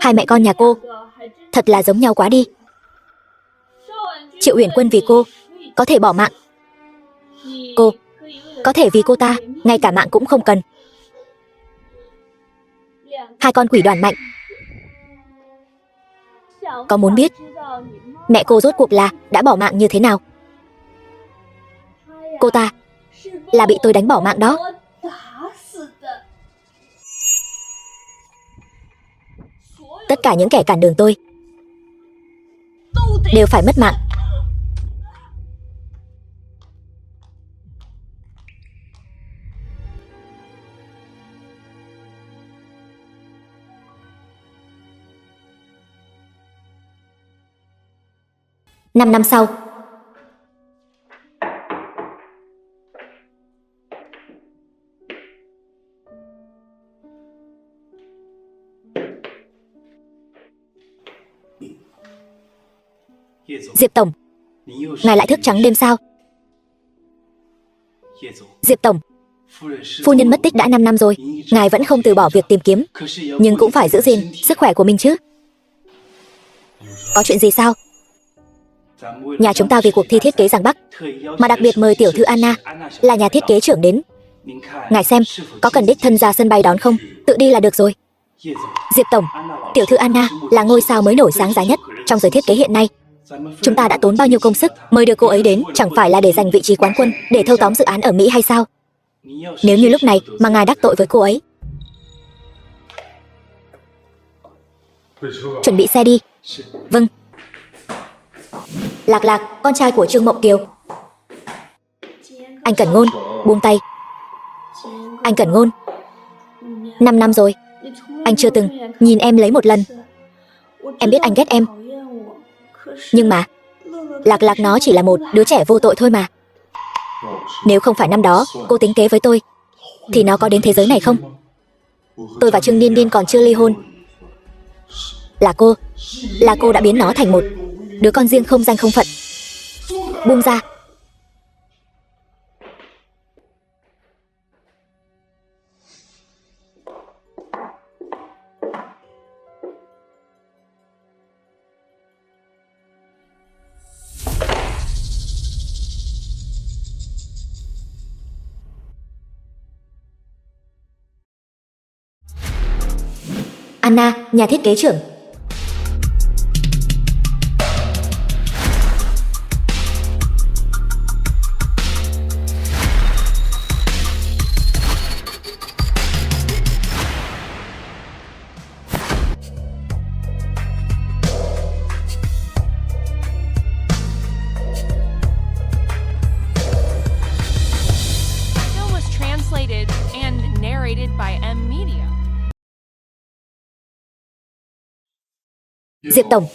Hai mẹ con nhà cô thật là giống nhau quá đi. Triệu Uyển Quân vì cô có thể bỏ mạng. Cô có thể vì cô ta ngay cả mạng cũng không cần. Hai con quỷ đoàn mạnh. Có muốn biết mẹ cô rốt cuộc là đã bỏ mạng như thế nào? Cô ta là bị tôi đánh bỏ mạng đó. Tất cả những kẻ cản đường tôi đều phải mất mạng. Năm năm sau, Diệp Tổng, ngài lại thức trắng đêm sao? Diệp Tổng, phu nhân mất tích đã 5 năm rồi, ngài vẫn không từ bỏ việc tìm kiếm, nhưng cũng phải giữ gìn sức khỏe của mình chứ. Có chuyện gì sao? Nhà chúng ta vì cuộc thi thiết kế Giang Bắc mà đặc biệt mời tiểu thư Anna là nhà thiết kế trưởng đến. Ngài xem, có cần đích thân ra sân bay đón không? Tự đi là được rồi. Diệp Tổng, tiểu thư Anna là ngôi sao mới nổi sáng giá nhất trong giới thiết kế hiện nay. Chúng ta đã tốn bao nhiêu công sức mời được cô ấy đến, chẳng phải là để giành vị trí quán quân, để thâu tóm dự án ở Mỹ hay sao? Nếu như lúc này mà ngài đắc tội với cô ấy, chuẩn bị xe đi. Vâng. Lạc Lạc, con trai của Trương Mộng Kiều. Anh Cẩn Ngôn, buông tay. Anh Cẩn Ngôn, 5 năm rồi, anh chưa từng nhìn em lấy một lần. Em biết anh ghét em, nhưng mà Lạc Lạc nó chỉ là một đứa trẻ vô tội thôi mà. Nếu không phải năm đó cô tính kế với tôi, thì nó có đến thế giới này không? Tôi và Trương Niên Niên còn chưa ly hôn. Là cô đã biến nó thành một đứa con riêng không danh không phận. Buông ra. Anna, nhà thiết kế trưởng. Film was translated and narrated by M Media. Diệp Tổng,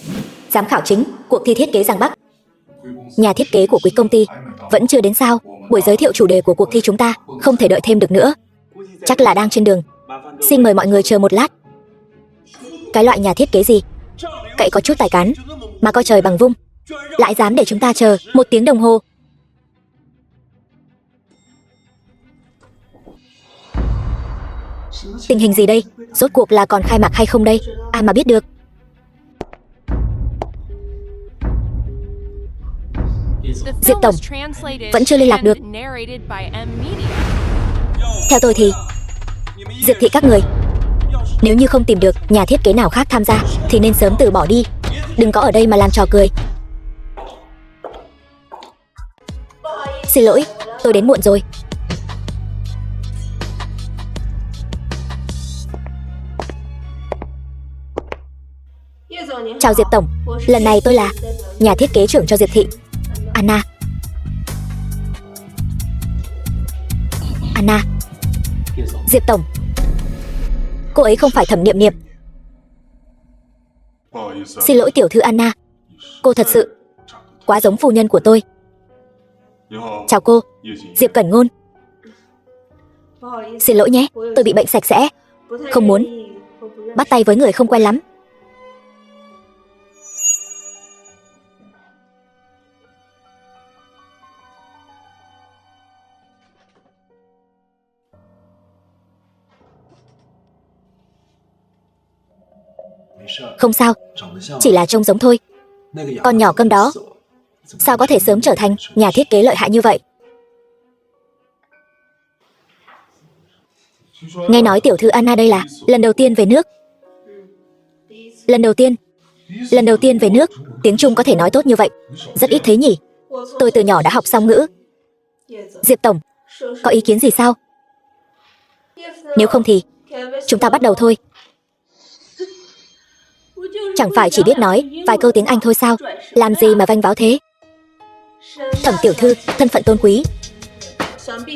giám khảo chính cuộc thi thiết kế Giang Bắc. Nhà thiết kế của quý công ty vẫn chưa đến sao? Buổi giới thiệu chủ đề của cuộc thi chúng ta không thể đợi thêm được nữa. Chắc là đang trên đường. Xin mời mọi người chờ một lát. Cái loại nhà thiết kế gì? Cậy có chút tài cán mà coi trời bằng vung, lại dám để chúng ta chờ 1 tiếng đồng hồ. Tình hình gì đây? Rốt cuộc là còn khai mạc hay không đây? Ai mà biết được. The Diệp film Tổng, was translated vẫn chưa liên lạc được. and narrated by M Media. Theo tôi thì Diệp thị các người, nếu như không tìm được nhà thiết kế nào khác tham gia thì nên sớm từ bỏ đi. Đừng có ở đây mà làm trò cười. Xin lỗi, tôi đến muộn rồi. Chào Diệp Tổng, lần này tôi là nhà thiết kế trưởng cho Diệp thị. Anna. Anna. Diệp Tổng, cô ấy không phải Thẩm Niệm Niệm. Xin lỗi tiểu thư Anna, cô thật sự quá giống phu nhân của tôi. Chào cô, Diệp Cẩn Ngôn. Xin lỗi nhé, tôi bị bệnh sạch sẽ, không muốn bắt tay với người không quen lắm. Không sao, chỉ là trông giống thôi. Con nhỏ câm đó sao có thể sớm trở thành nhà thiết kế lợi hại như vậy? Nghe nói tiểu thư Anna đây là lần đầu tiên về nước. Lần đầu tiên về nước, tiếng Trung có thể nói tốt như vậy. Rất ít thấy nhỉ. Tôi từ nhỏ đã học song ngữ. Diệp tổng, có ý kiến gì sao? Nếu không thì chúng ta bắt đầu thôi. Chẳng phải chỉ biết nói vài câu tiếng Anh thôi sao? Làm gì mà vênh váo thế? Thẩm tiểu thư, thân phận tôn quý,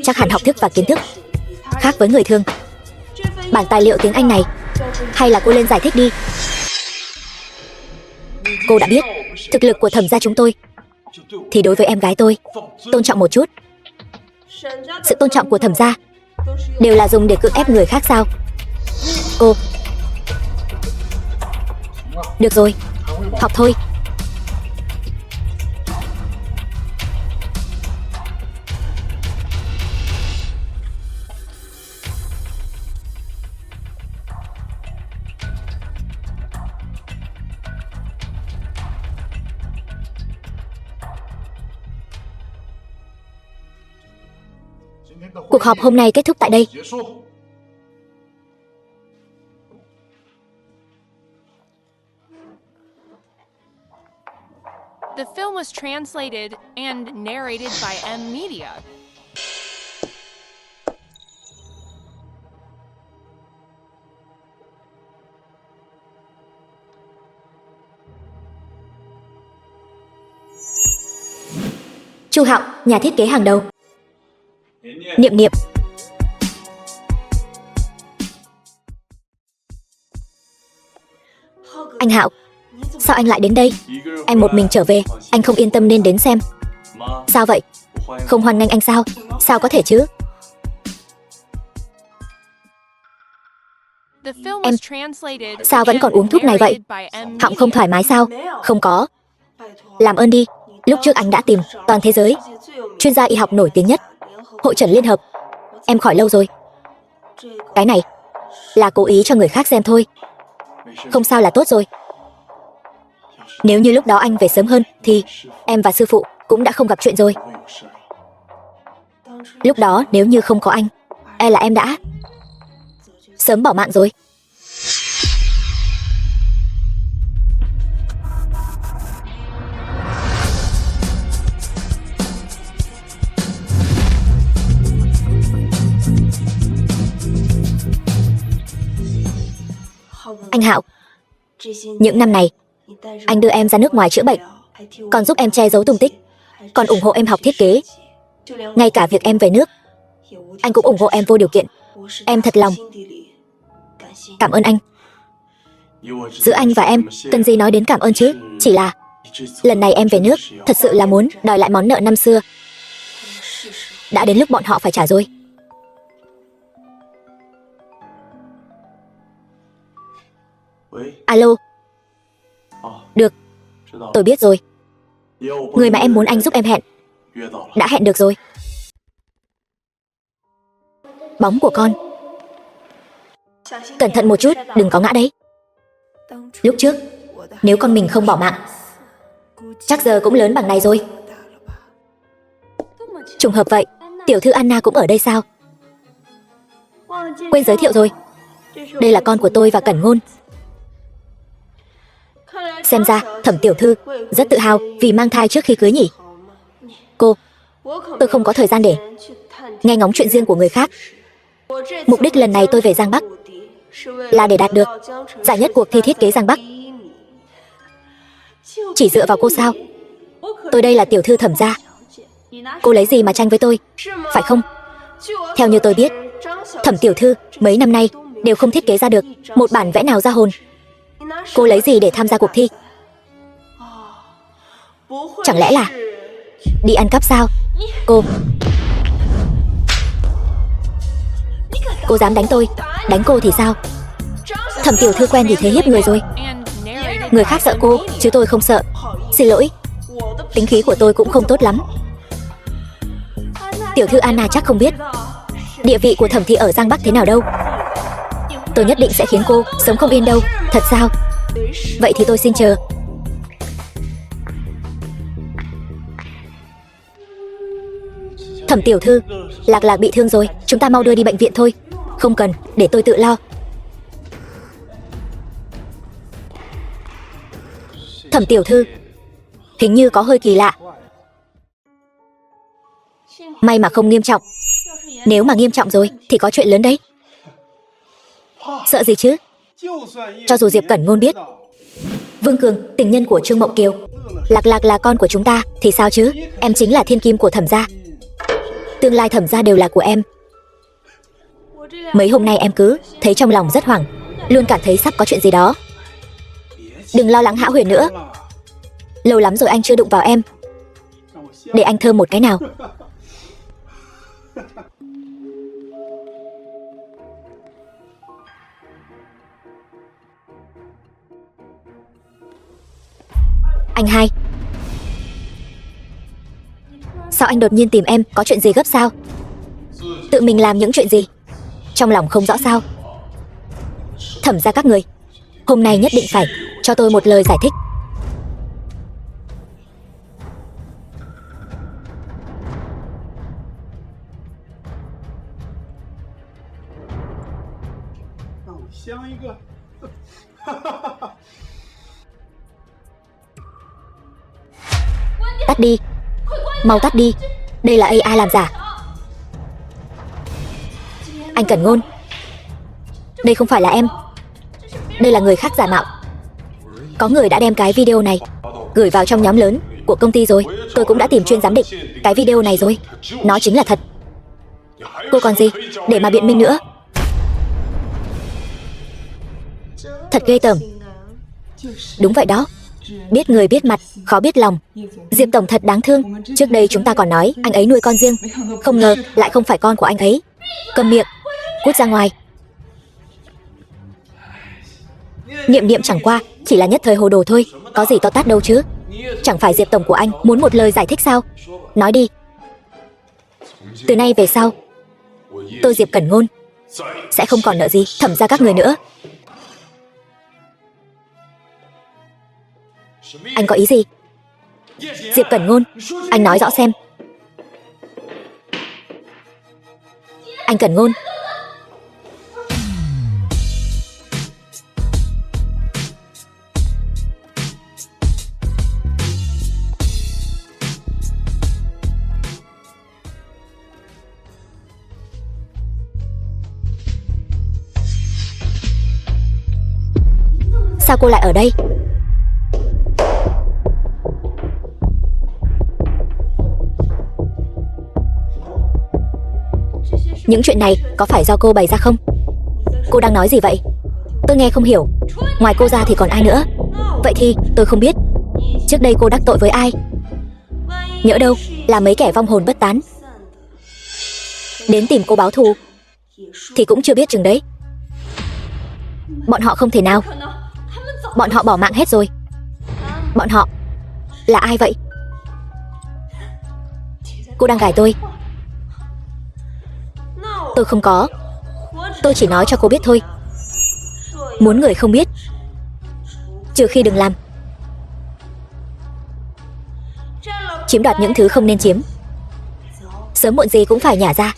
chắc hẳn học thức và kiến thức khác với người thường. Bản tài liệu tiếng Anh này, hay là cô lên giải thích đi. Cô đã biết thực lực của Thẩm gia chúng tôi, thì đối với em gái tôi, tôn trọng một chút. Sự tôn trọng của Thẩm gia đều là dùng để cưỡng ép người khác sao? Cô... Được rồi, học thôi. Cuộc họp hôm nay kết thúc tại đây. The film was translated and narrated by M Media. Chu Hạo, nhà thiết kế hàng đầu. Niệm Niệm. Anh Hạo, sao anh lại đến đây? Em một mình trở về, anh không yên tâm nên đến xem. Sao vậy? Không hoan nghênh anh sao? Sao có thể chứ? The film Em... was translated Sao vẫn còn and uống thuốc này vậy? narrated by M Họng không Media. thoải mái sao? Không có. Làm ơn đi. Lúc trước anh đã tìm toàn thế giới chuyên gia y học nổi tiếng nhất, hội chẩn liên hợp. Em khỏi lâu rồi. Cái này là cố ý cho người khác xem thôi. Không sao là tốt rồi. Nếu như lúc đó anh về sớm hơn thì em và sư phụ cũng đã không gặp chuyện rồi. Lúc đó nếu như không có anh, e là em đã sớm bỏ mạng rồi. Anh Hạo, những năm này anh đưa em ra nước ngoài chữa bệnh, còn giúp em che giấu tung tích, còn ủng hộ em học thiết kế. Ngay cả việc em về nước, anh cũng ủng hộ em vô điều kiện. Em thật lòng cảm ơn anh. Giữa anh và em cần gì nói đến cảm ơn chứ. Chỉ là lần này em về nước thật sự là muốn đòi lại món nợ năm xưa. Đã đến lúc bọn họ phải trả rồi. Alo. Được, tôi biết rồi. Người mà em muốn anh giúp em hẹn đã hẹn được rồi. Bóng của con. Cẩn thận một chút, đừng có ngã đấy. Lúc trước, nếu con mình không bỏ mạng, chắc giờ cũng lớn bằng này rồi. Trùng hợp vậy, tiểu thư Anna cũng ở đây sao? Quên giới thiệu rồi. Đây là con của tôi và Cẩn Ngôn. Xem ra Thẩm tiểu thư rất tự hào vì mang thai trước khi cưới nhỉ. Cô, tôi không có thời gian để nghe ngóng chuyện riêng của người khác. Mục đích lần này tôi về Giang Bắc là để đạt được giải nhất cuộc thi thiết kế Giang Bắc. Chỉ dựa vào cô sao? Tôi đây là tiểu thư Thẩm gia. Cô lấy gì mà tranh với tôi, phải không? Theo như tôi biết, Thẩm tiểu thư mấy năm nay đều không thiết kế ra được một bản vẽ nào ra hồn. Cô lấy gì để tham gia cuộc thi? Chẳng lẽ là đi ăn cắp sao? Cô dám đánh tôi, đánh cô thì sao? Thẩm tiểu thư quen thì thế hiếp người rồi. Người khác sợ cô, chứ tôi không sợ. Xin lỗi, tính khí của tôi cũng không tốt lắm. Tiểu thư Anna chắc không biết địa vị của Thẩm thị ở Giang Bắc thế nào đâu. Tôi nhất định sẽ khiến cô sống không yên đâu. Thật sao? Vậy thì tôi xin chờ. Thẩm tiểu thư, Lạc Lạc bị thương rồi, chúng ta mau đưa đi bệnh viện thôi. Không cần, để tôi tự lo. Thẩm tiểu thư, hình như có hơi kỳ lạ. May mà không nghiêm trọng. Nếu mà nghiêm trọng rồi thì có chuyện lớn đấy. Sợ gì chứ? Cho dù Diệp Cẩn Ngôn biết Vương Cường, tình nhân của Trương Mộng Kiều, Lạc Lạc là con của chúng ta thì sao chứ? Em chính là thiên kim của Thẩm gia. Tương lai Thẩm gia đều là của em. Mấy hôm nay em cứ thấy trong lòng rất hoảng, luôn cảm thấy sắp có chuyện gì đó. Đừng lo lắng Hão Huyền nữa. Lâu lắm rồi anh chưa đụng vào em. Để anh thơm một cái nào. Anh hai, sao anh đột nhiên tìm em? Có chuyện gì gấp sao? Tự mình làm những chuyện gì? Trong lòng không rõ sao? Thẩm gia các người, hôm nay nhất định phải cho tôi một lời giải thích. Tắt đi, mau tắt đi. Đây là AI làm giả. Anh Cẩn Ngôn, đây không phải là em. Đây là người khác giả mạo. Có người đã đem cái video này gửi vào trong nhóm lớn của công ty rồi. Tôi cũng đã tìm chuyên giám định cái video này rồi. Nó chính là thật. Cô còn gì để mà biện minh nữa? Thật ghê tởm. Đúng vậy đó. Biết người biết mặt, khó biết lòng. Diệp tổng thật đáng thương. Trước đây chúng ta còn nói anh ấy nuôi con riêng, không ngờ lại không phải con của anh ấy. Câm miệng, cút ra ngoài. Niệm Niệm chẳng qua chỉ là nhất thời hồ đồ thôi, có gì to tát đâu chứ. Chẳng phải Diệp tổng của anh muốn một lời giải thích sao? Nói đi. Từ nay về sau, tôi Diệp Cẩn Ngôn sẽ không còn nợ gì Thẩm gia các người nữa. Anh có ý gì? Diệp Cẩn Ngôn, anh nói rõ xem. Anh Cẩn Ngôn. Sao cô lại ở đây? Những chuyện này có phải do cô bày ra không? Cô đang nói gì vậy? Tôi nghe không hiểu. Ngoài cô ra thì còn ai nữa? Vậy thì tôi không biết. Trước đây cô đắc tội với ai? Nhỡ đâu là mấy kẻ vong hồn bất tán đến tìm cô báo thù thì cũng chưa biết chừng đấy. Bọn họ không thể nào. Bọn họ bỏ mạng hết rồi. Bọn họ là ai vậy? Cô đang gài tôi. Tôi không có. Tôi chỉ nói cho cô biết thôi. Muốn người không biết, trừ khi đừng làm. Chiếm đoạt những thứ không nên chiếm, sớm muộn gì cũng phải nhả ra.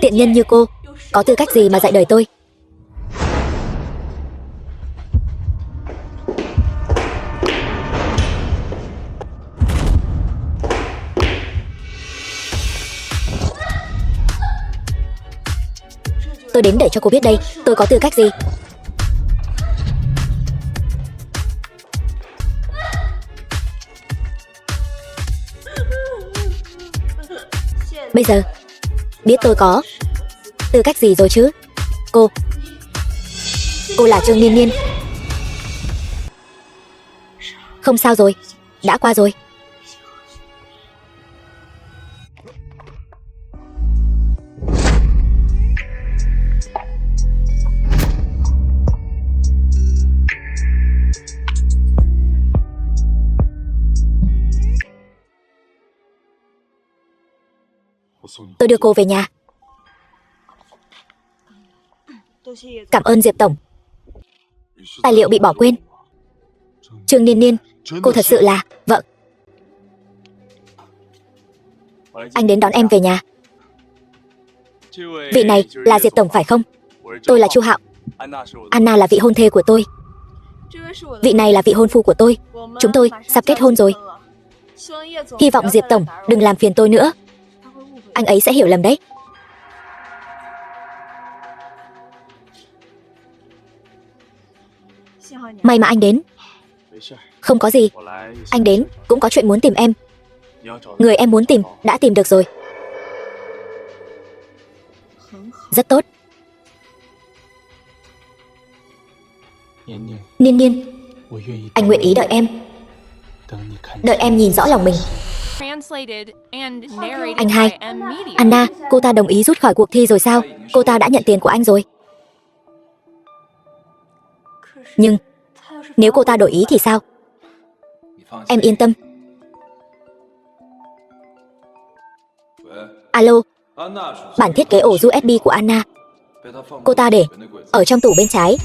Tiện nhân như cô có tư cách gì mà dạy đời tôi? Tôi đến để cho cô biết đây, tôi có tư cách gì. Bây giờ biết tôi có tư cách gì rồi chứ. Cô là Trương Niên Niên. Không sao rồi, đã qua rồi. Tôi đưa cô về nhà. Cảm ơn Diệp tổng. Tài liệu bị bỏ quên. Trương Niên Niên Cô thật sự là vợ. Anh đến đón em về nhà. Vị này là Diệp tổng phải không? Tôi là Chu Hạo. Anna là vị hôn thê của tôi. Vị này là vị hôn phu của tôi. Chúng tôi sắp kết hôn rồi. Hy vọng Diệp tổng đừng làm phiền tôi nữa. Anh ấy sẽ hiểu lầm đấy. May mà anh đến. Không có gì. Anh đến cũng có chuyện muốn tìm em. Người em muốn tìm đã tìm được rồi. Rất tốt. Niên Niên, anh nguyện ý đợi em. Đợi em nhìn rõ lòng mình. Translated and narrated Anh hai, by M Media. Anna, cô ta đồng ý rút khỏi cuộc thi rồi sao? Cô ta đã nhận tiền của anh rồi. Nhưng nếu cô ta đổi ý thì sao? Em yên tâm. Alo, bản thiết kế ổ USB của Anna. Cô ta để ở trong tủ bên trái.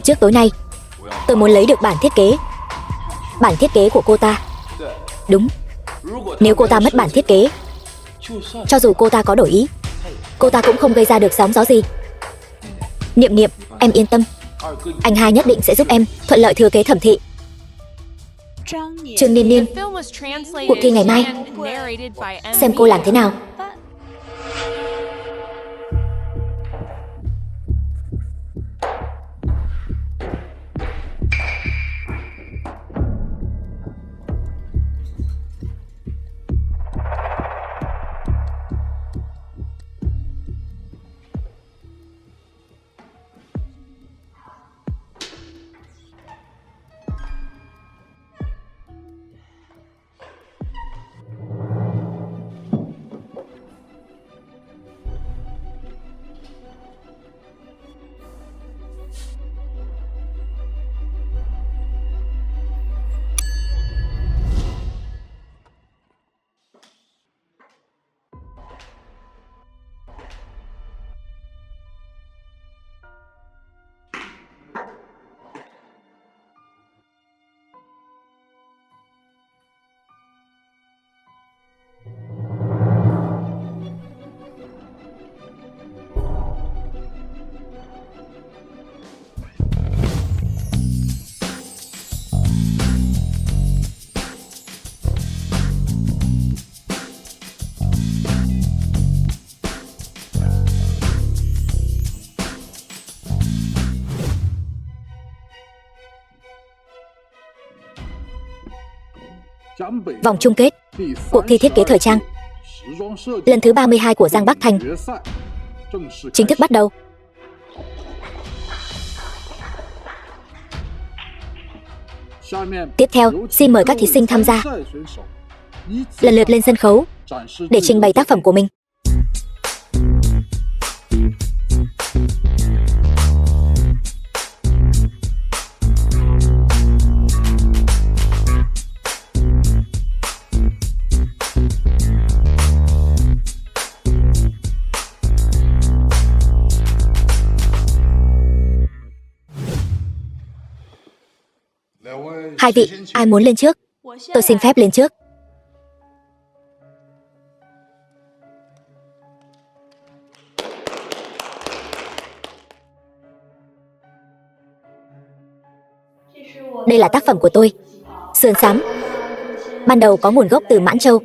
Trước tối nay, tôi muốn lấy được bản thiết kế. Bản thiết kế của cô ta. Đúng. Nếu cô ta mất bản thiết kế, cho dù cô ta có đổi ý, cô ta cũng không gây ra được sóng gió gì. Niệm Niệm, em yên tâm. Anh hai nhất định sẽ giúp em thuận lợi thừa kế Thẩm thị. Trương Niên Niên, The film was translated cuộc thi ngày mai. and narrated by M Xem cô làm thế nào. Vòng chung kết, cuộc thi thiết kế thời trang lần thứ 32 của Giang Bắc Thành chính thức bắt đầu. Tiếp theo, xin mời các thí sinh tham gia lần lượt lên sân khấu để trình bày tác phẩm của mình. Hai vị, ai muốn lên trước? Tôi xin phép lên trước. Đây là tác phẩm của tôi, Sườn Xám. Ban đầu có nguồn gốc từ Mãn Châu.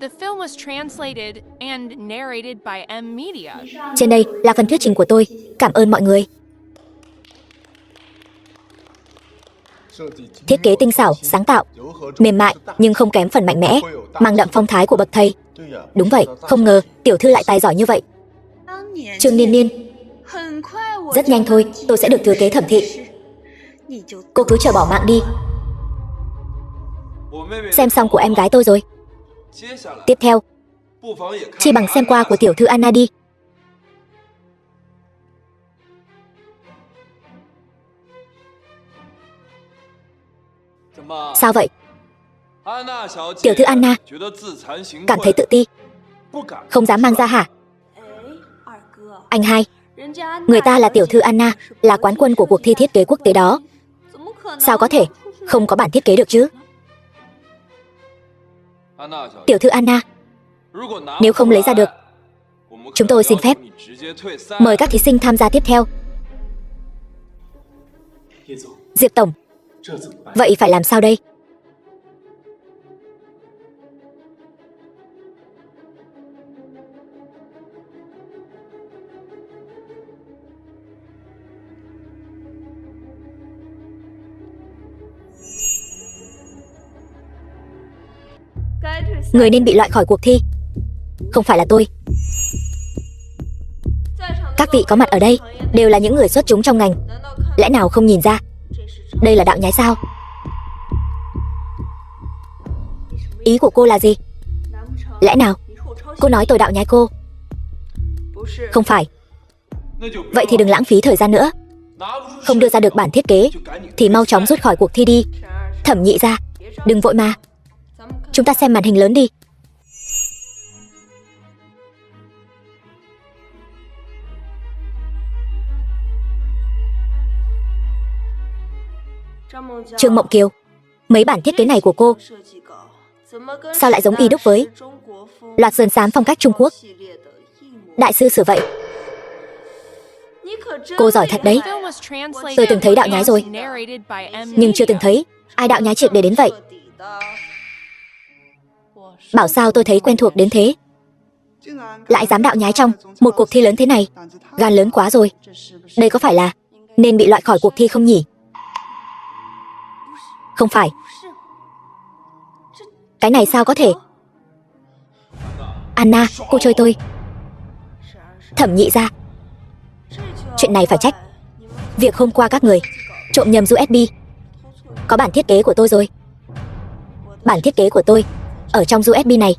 The film was translated and narrated by M Media. Trên đây là phần thuyết trình của tôi. Cảm ơn mọi người. Thiết kế tinh xảo, sáng tạo, mềm mại nhưng không kém phần mạnh mẽ, mang đậm phong thái của bậc thầy. Đúng vậy, không ngờ tiểu thư lại tài giỏi như vậy. Trương Niên Niên, rất nhanh thôi, tôi sẽ được thừa kế Thẩm thị. Cô cứ chờ bỏ mạng đi. Xem xong của em gái tôi rồi. Tiếp theo, chi bằng xem qua của tiểu thư Anna đi. Sao vậy? Tiểu thư Anna cảm thấy tự ti, không dám mang ra hả? Anh hai, Người ta là tiểu thư Anna, là quán quân của cuộc thi thiết kế quốc tế đó. Sao có thể không có bản thiết kế được chứ? Tiểu thư Anna, nếu không lấy ra được, chúng tôi xin phép mời các thí sinh tham gia tiếp theo. Diệp tổng, vậy phải làm sao đây? Người nên bị loại khỏi cuộc thi không phải là tôi. Các vị có mặt ở đây đều là những người xuất chúng trong ngành, lẽ nào không nhìn ra đây là đạo nhái sao? Ý của cô là gì? Lẽ nào cô nói tôi đạo nhái cô? Không phải. Vậy thì đừng lãng phí thời gian nữa. Không đưa ra được bản thiết kế thì mau chóng rút khỏi cuộc thi đi. Thẩm nhị gia, đừng vội mà. Chúng ta xem màn hình lớn đi. Trương Mộng Kiều, mấy bản thiết kế này của cô sao lại giống y đúc với loạt sườn xám phong cách Trung Quốc? Đại sư sửa vậy. Cô giỏi thật đấy. Tôi từng thấy đạo nhái rồi, nhưng chưa từng thấy ai đạo nhái triệt để đến vậy. Bảo sao tôi thấy quen thuộc đến thế. Lại dám đạo nhái trong một cuộc thi lớn thế này, gan lớn quá rồi. Đây có phải là nên bị loại khỏi cuộc thi không nhỉ? Không phải. Cái này sao có thể? Anna, cô chơi tôi. Thẩm nhị gia, chuyện này phải trách việc hôm qua các người trộm nhầm USB. Có bản thiết kế của tôi rồi. Bản thiết kế của tôi ở trong USB này.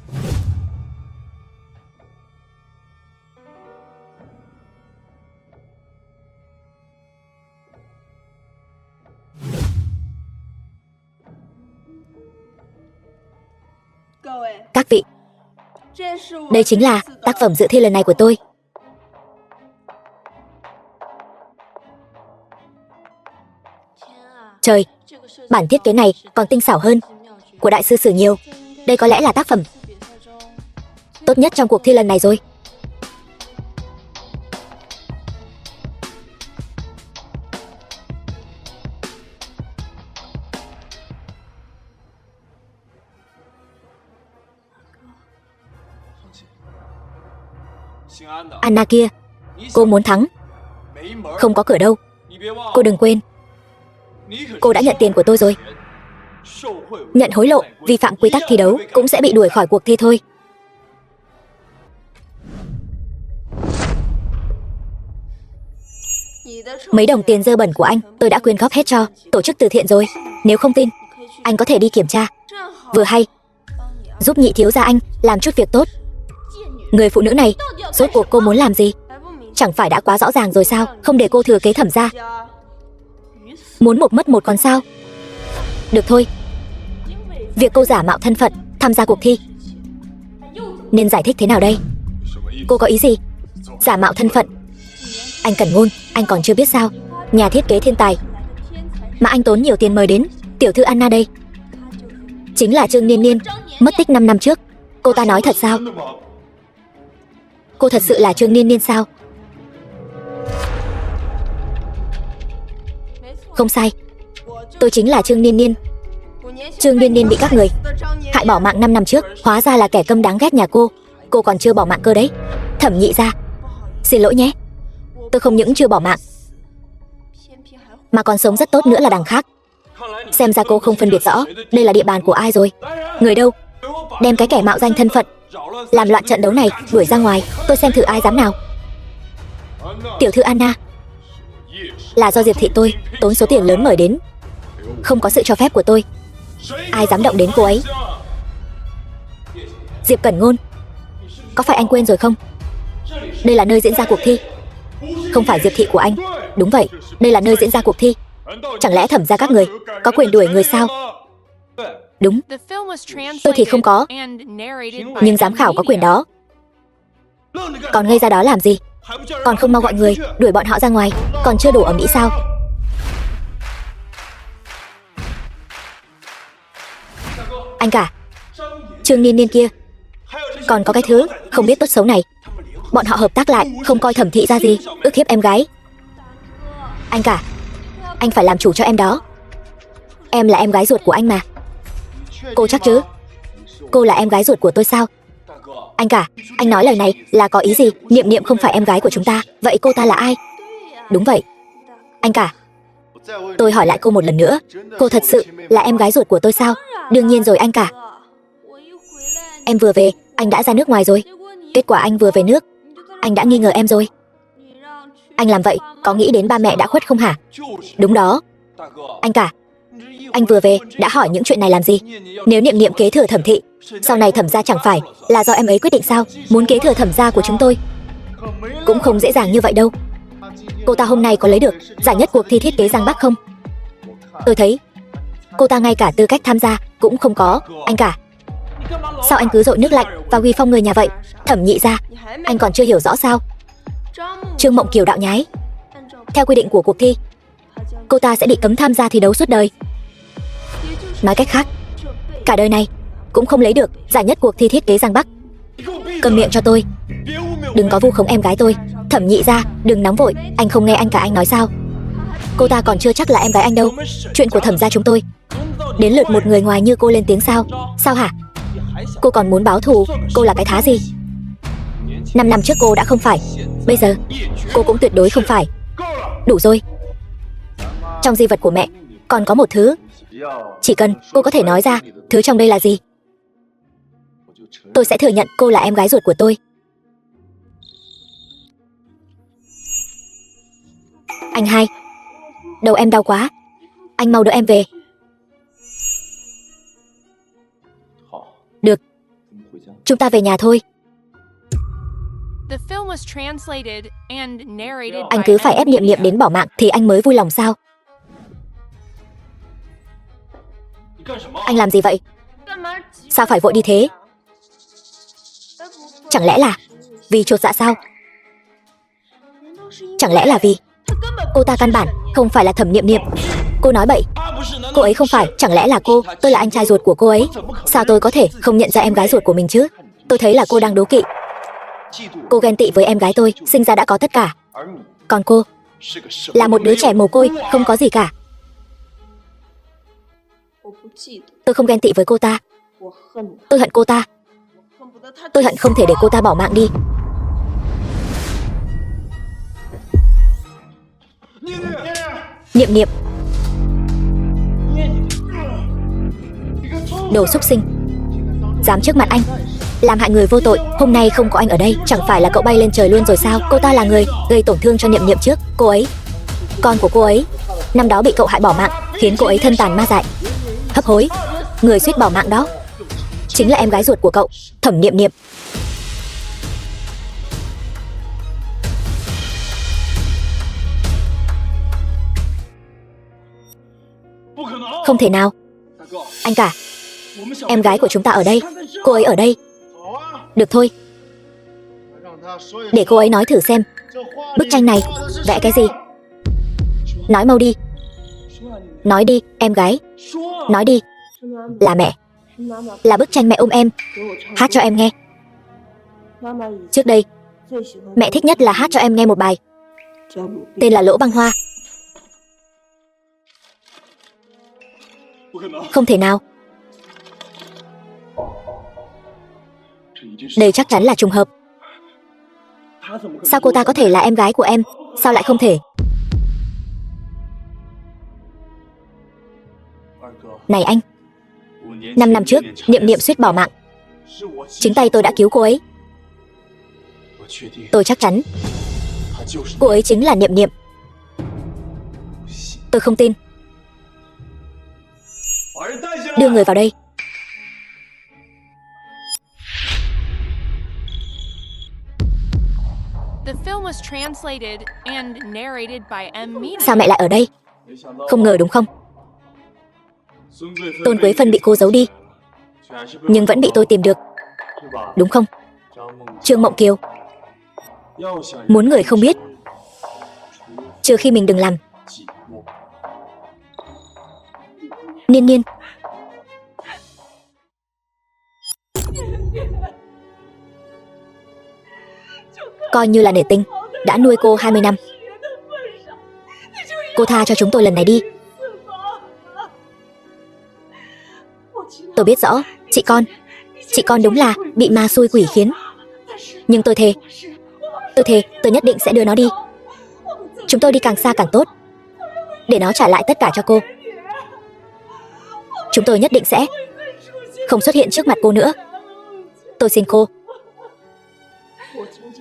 Các vị, đây chính là tác phẩm dự thi lần này của tôi. Trời, bản thiết kế này còn tinh xảo hơn của đại sư Sử nhiều. Đây có lẽ là tác phẩm tốt nhất trong cuộc thi lần này rồi. Anna kia, cô muốn thắng không có cửa đâu. Cô đừng quên, cô đã nhận tiền của tôi rồi. Nhận hối lộ, vi phạm quy tắc thi đấu cũng sẽ bị đuổi khỏi cuộc thi thôi. Mấy đồng tiền dơ bẩn của anh tôi đã quyên góp hết cho tổ chức từ thiện rồi. Nếu không tin, anh có thể đi kiểm tra. Vừa hay giúp nhị thiếu gia anh làm chút việc tốt. Người phụ nữ này, rốt cuộc cô muốn làm gì? Chẳng phải đã quá rõ ràng rồi sao? Không để cô thừa kế Thẩm gia. Muốn một mất một còn sao? Được thôi. Việc cô giả mạo thân phận tham gia cuộc thi nên giải thích thế nào đây? Cô có ý gì? Giả mạo thân phận? Anh Cẩn Ngôn, anh còn chưa biết sao? Nhà thiết kế thiên tài mà anh tốn nhiều tiền mời đến, tiểu thư Anna đây chính là Trương Niên Niên, mất tích 5 năm trước. Cô ta nói thật sao? Cô thật sự là Trương Niên Niên sao? Không sai, tôi chính là Trương Niên Niên. Trương Niên Niên bị các người hại bỏ mạng 5 năm trước, hóa ra là kẻ câm đáng ghét nhà cô. Cô còn chưa bỏ mạng cơ đấy. Thẩm nhị gia, xin lỗi nhé. Tôi không những chưa bỏ mạng mà còn sống rất tốt nữa là đằng khác. Xem ra cô không phân biệt rõ đây là địa bàn của ai rồi. Người đâu? Đem cái kẻ mạo danh thân phận làm loạn trận đấu này đuổi ra ngoài. Tôi xem thử ai dám nào. Tiểu thư Anna, là do Diệp thị tôi tốn số tiền lớn mời đến, không có sự cho phép của tôi. Ai dám động đến cô ấy? Diệp Cẩn Ngôn, có phải anh quên rồi không? Đây là nơi diễn ra cuộc thi, không phải Diệp thị của anh. Đúng vậy, đây là nơi diễn ra cuộc thi. Chẳng lẽ Thẩm gia các người có quyền đuổi người sao? Đúng, tôi thì không có, nhưng giám khảo có quyền đó. Còn ngây ra đó làm gì? Còn không mau gọi người, đuổi bọn họ ra ngoài. Còn chưa đủ ầm ĩ sao? Anh cả, Trương Niên Niên kia, còn có cái thứ không biết tốt xấu này. Bọn họ hợp tác lại, không coi Thẩm thị ra gì, ức hiếp em gái. Anh cả, anh phải làm chủ cho em đó. Em là em gái ruột của anh mà. Cô chắc chứ? Cô là em gái ruột của tôi sao? Anh cả, anh nói lời này là có ý gì? Niệm Niệm không phải em gái của chúng ta, vậy cô ta là ai? Đúng vậy. Anh cả, tôi hỏi lại cô một lần nữa, cô thật sự là em gái ruột của tôi sao? Đương nhiên rồi anh cả. Em vừa về, anh đã ra nước ngoài rồi. Kết quả anh vừa về nước, anh đã nghi ngờ em rồi. Anh làm vậy, có nghĩ đến ba mẹ đã khuất không hả? Đúng đó. Anh cả, anh vừa về, đã hỏi những chuyện này làm gì? Nếu Niệm Niệm kế thừa Thẩm thị, sau này Thẩm gia chẳng phải là do em ấy quyết định sao? Muốn kế thừa Thẩm gia của chúng tôi cũng không dễ dàng như vậy đâu. Cô ta hôm nay có lấy được giải nhất cuộc thi thiết kế Giang Bắc không? Tôi thấy cô ta ngay cả tư cách tham gia cũng không có. Anh cả, sao anh cứ dội nước lạnh vào uy phong người nhà vậy? Thẩm nhị gia, anh còn chưa hiểu rõ sao? Trương Mộng Kiều đạo nhái, theo quy định của cuộc thi, cô ta sẽ bị cấm tham gia thi đấu suốt đời. Nói cách khác, cả đời này cũng không lấy được giải nhất cuộc thi thiết kế Giang Bắc. Câm miệng cho tôi, đừng có vu khống em gái tôi. Thẩm nhị gia, đừng nóng vội, anh không nghe anh cả anh nói sao? Cô ta còn chưa chắc là em gái anh đâu. Chuyện của Thẩm gia chúng tôi, đến lượt một người ngoài như cô lên tiếng sao? Sao hả? Cô còn muốn báo thù, cô là cái thá gì? 5 năm trước cô đã không phải, bây giờ cô cũng tuyệt đối không phải. Đủ rồi. Trong di vật của mẹ còn có một thứ, chỉ cần cô có thể nói ra thứ trong đây là gì, tôi sẽ thừa nhận cô là em gái ruột của tôi. Anh hai, đầu em đau quá, anh mau đỡ em về. Được, chúng ta về nhà thôi. The film was translated and narrated Anh by cứ phải ép Niệm Niệm đến bỏ mạng thì anh mới vui lòng sao? Anh làm gì vậy? Sao phải vội đi thế? Chẳng lẽ là vì chột dạ sao? Chẳng lẽ là vì cô ta căn bản không phải là Thẩm Niệm Niệm? Cô nói bậy. Cô ấy không phải, chẳng lẽ là cô? Tôi là anh trai ruột của cô ấy. Sao tôi có thể không nhận ra em gái ruột của mình chứ? Tôi thấy là cô đang đố kỵ. Cô ghen tị với em gái tôi, sinh ra đã có tất cả. Còn cô là một đứa trẻ mồ côi, không có gì cả. Tôi không ghen tị với cô ta. Tôi hận cô ta. Tôi hận không thể để cô ta bỏ mạng đi. Niệm Niệm, đồ xúc sinh, dám trước mặt anh làm hại người vô tội. Hôm nay không có anh ở đây, chẳng phải là cậu bay lên trời luôn rồi sao? Cô ta là người gây tổn thương cho Niệm Niệm trước. Cô ấy, con của cô ấy, năm đó bị cậu hại bỏ mạng, khiến cô ấy thân tàn ma dại. Hấp hối, người suýt bỏ mạng đó chính là em gái ruột của cậu, Thẩm Niệm Niệm. Không thể nào. Anh cả, em gái của chúng ta ở đây, cô ấy ở đây. Được thôi, để cô ấy nói thử xem bức tranh này vẽ cái gì. Nói mau đi. Nói đi, em gái. Nói đi. Là mẹ. Là bức tranh mẹ ôm em, hát cho em nghe. Trước đây, mẹ thích nhất là hát cho em nghe một bài, tên là Lỗ Băng Hoa. Không thể nào. Đây chắc chắn là trùng hợp. Sao cô ta có thể là em gái của em? Sao lại không thể? Này anh, 5 năm trước, Niệm Niệm suýt bỏ mạng. Chính tay tôi đã cứu cô ấy. Tôi chắc chắn cô ấy chính là Niệm Niệm. Tôi không tin. Đưa người vào đây. The film was translated and narrated by M Media. Sao mẹ lại ở đây? Không ngờ đúng không? Tôn Quế Phân bị cô giấu đi, nhưng vẫn bị tôi tìm được, đúng không? Trương Mộng Kiều, Muốn người không biết, trừ khi mình đừng làm. Niên Niên. Coi như là nể tình, đã nuôi cô 20 năm. Cô tha cho chúng tôi lần này đi. Tôi biết rõ, chị con đúng là bị ma xui quỷ khiến. Nhưng tôi thề, tôi nhất định sẽ đưa nó đi. Chúng tôi đi càng xa càng tốt, để nó trả lại tất cả cho cô. Chúng tôi nhất định sẽ không xuất hiện trước mặt cô nữa. Tôi xin cô.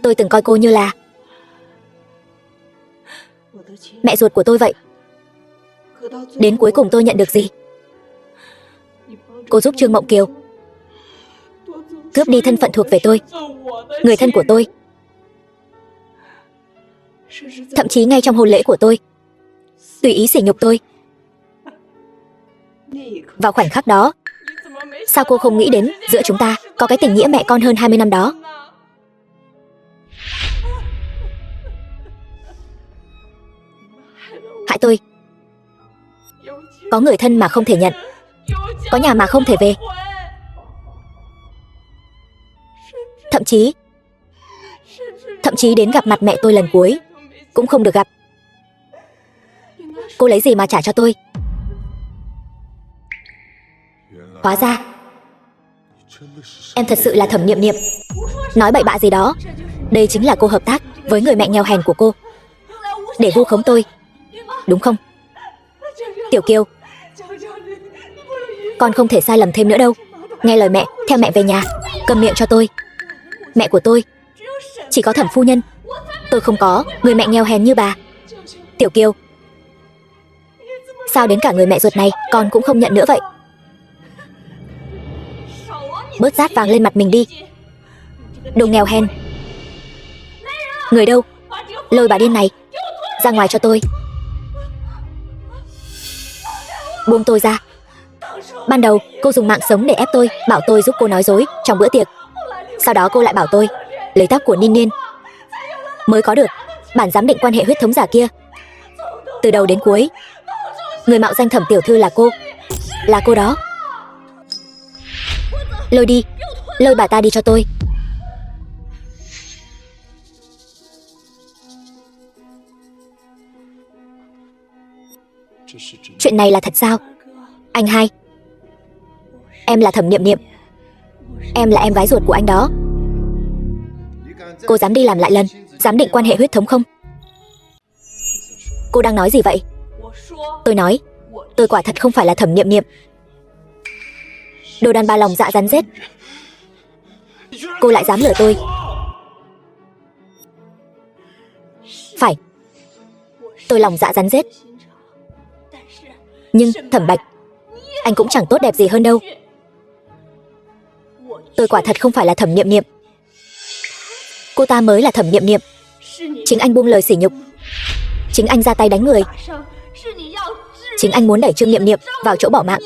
Tôi từng coi cô như là mẹ ruột của tôi vậy. Đến cuối cùng tôi nhận được gì? Cô giúp Trương Mộng Kiều cướp đi thân phận thuộc về tôi, người thân của tôi. Thậm chí ngay trong hôn lễ của tôi, tùy ý sỉ nhục tôi. Vào khoảnh khắc đó, sao cô không nghĩ đến giữa chúng ta có cái tình nghĩa mẹ con hơn 20 năm đó? Hại tôi. Có người thân mà không thể nhận, có nhà mà không thể về. Thậm chí đến gặp mặt mẹ tôi lần cuối cũng không được gặp. Cô lấy gì mà trả cho tôi? Hóa ra em thật sự là Thẩm Niệm Niệm. Nói bậy bạ gì đó. Đây chính là cô hợp tác với người mẹ nghèo hèn của cô để vu khống tôi, đúng không? Tiểu Kiều, con không thể sai lầm thêm nữa đâu. Nghe lời mẹ, theo mẹ về nhà. Câm miệng cho tôi. Mẹ của tôi chỉ có Thẩm phu nhân, tôi không có người mẹ nghèo hèn như bà. Tiểu Kiều, sao đến cả người mẹ ruột này con cũng không nhận nữa vậy? Bớt rát vàng lên mặt mình đi, đồ nghèo hèn. Người đâu? Lôi bà điên này ra ngoài cho tôi. Buông tôi ra. Ban đầu cô dùng mạng sống để ép tôi, bảo tôi giúp cô nói dối trong bữa tiệc. Sau đó cô lại bảo tôi lấy tóc của Niên Niên mới có được bản giám định quan hệ huyết thống giả kia. Từ đầu đến cuối, người mạo danh Thẩm tiểu thư là cô. Là cô đó. Lôi đi, lôi bà ta đi cho tôi. Chuyện này là thật sao? Anh hai, em là Thẩm Niệm Niệm. Em là em gái ruột của anh đó. Cô dám đi làm lại lần giám định quan hệ huyết thống không? Cô đang nói gì vậy? Tôi nói, tôi quả thật không phải là Thẩm Niệm Niệm. Đồ đàn bà lòng dạ rắn rết. Cô lại dám lừa tôi. Phải, tôi lòng dạ rắn rết. Nhưng Thẩm Bạch, anh cũng chẳng tốt đẹp gì hơn đâu. Tôi quả thật không phải là Thẩm Niệm Niệm. Cô ta mới là Thẩm Niệm Niệm. Chính anh buông lời sỉ nhục, chính anh ra tay đánh người, chính anh muốn đẩy Trương Niệm Niệm vào chỗ bỏ mạng.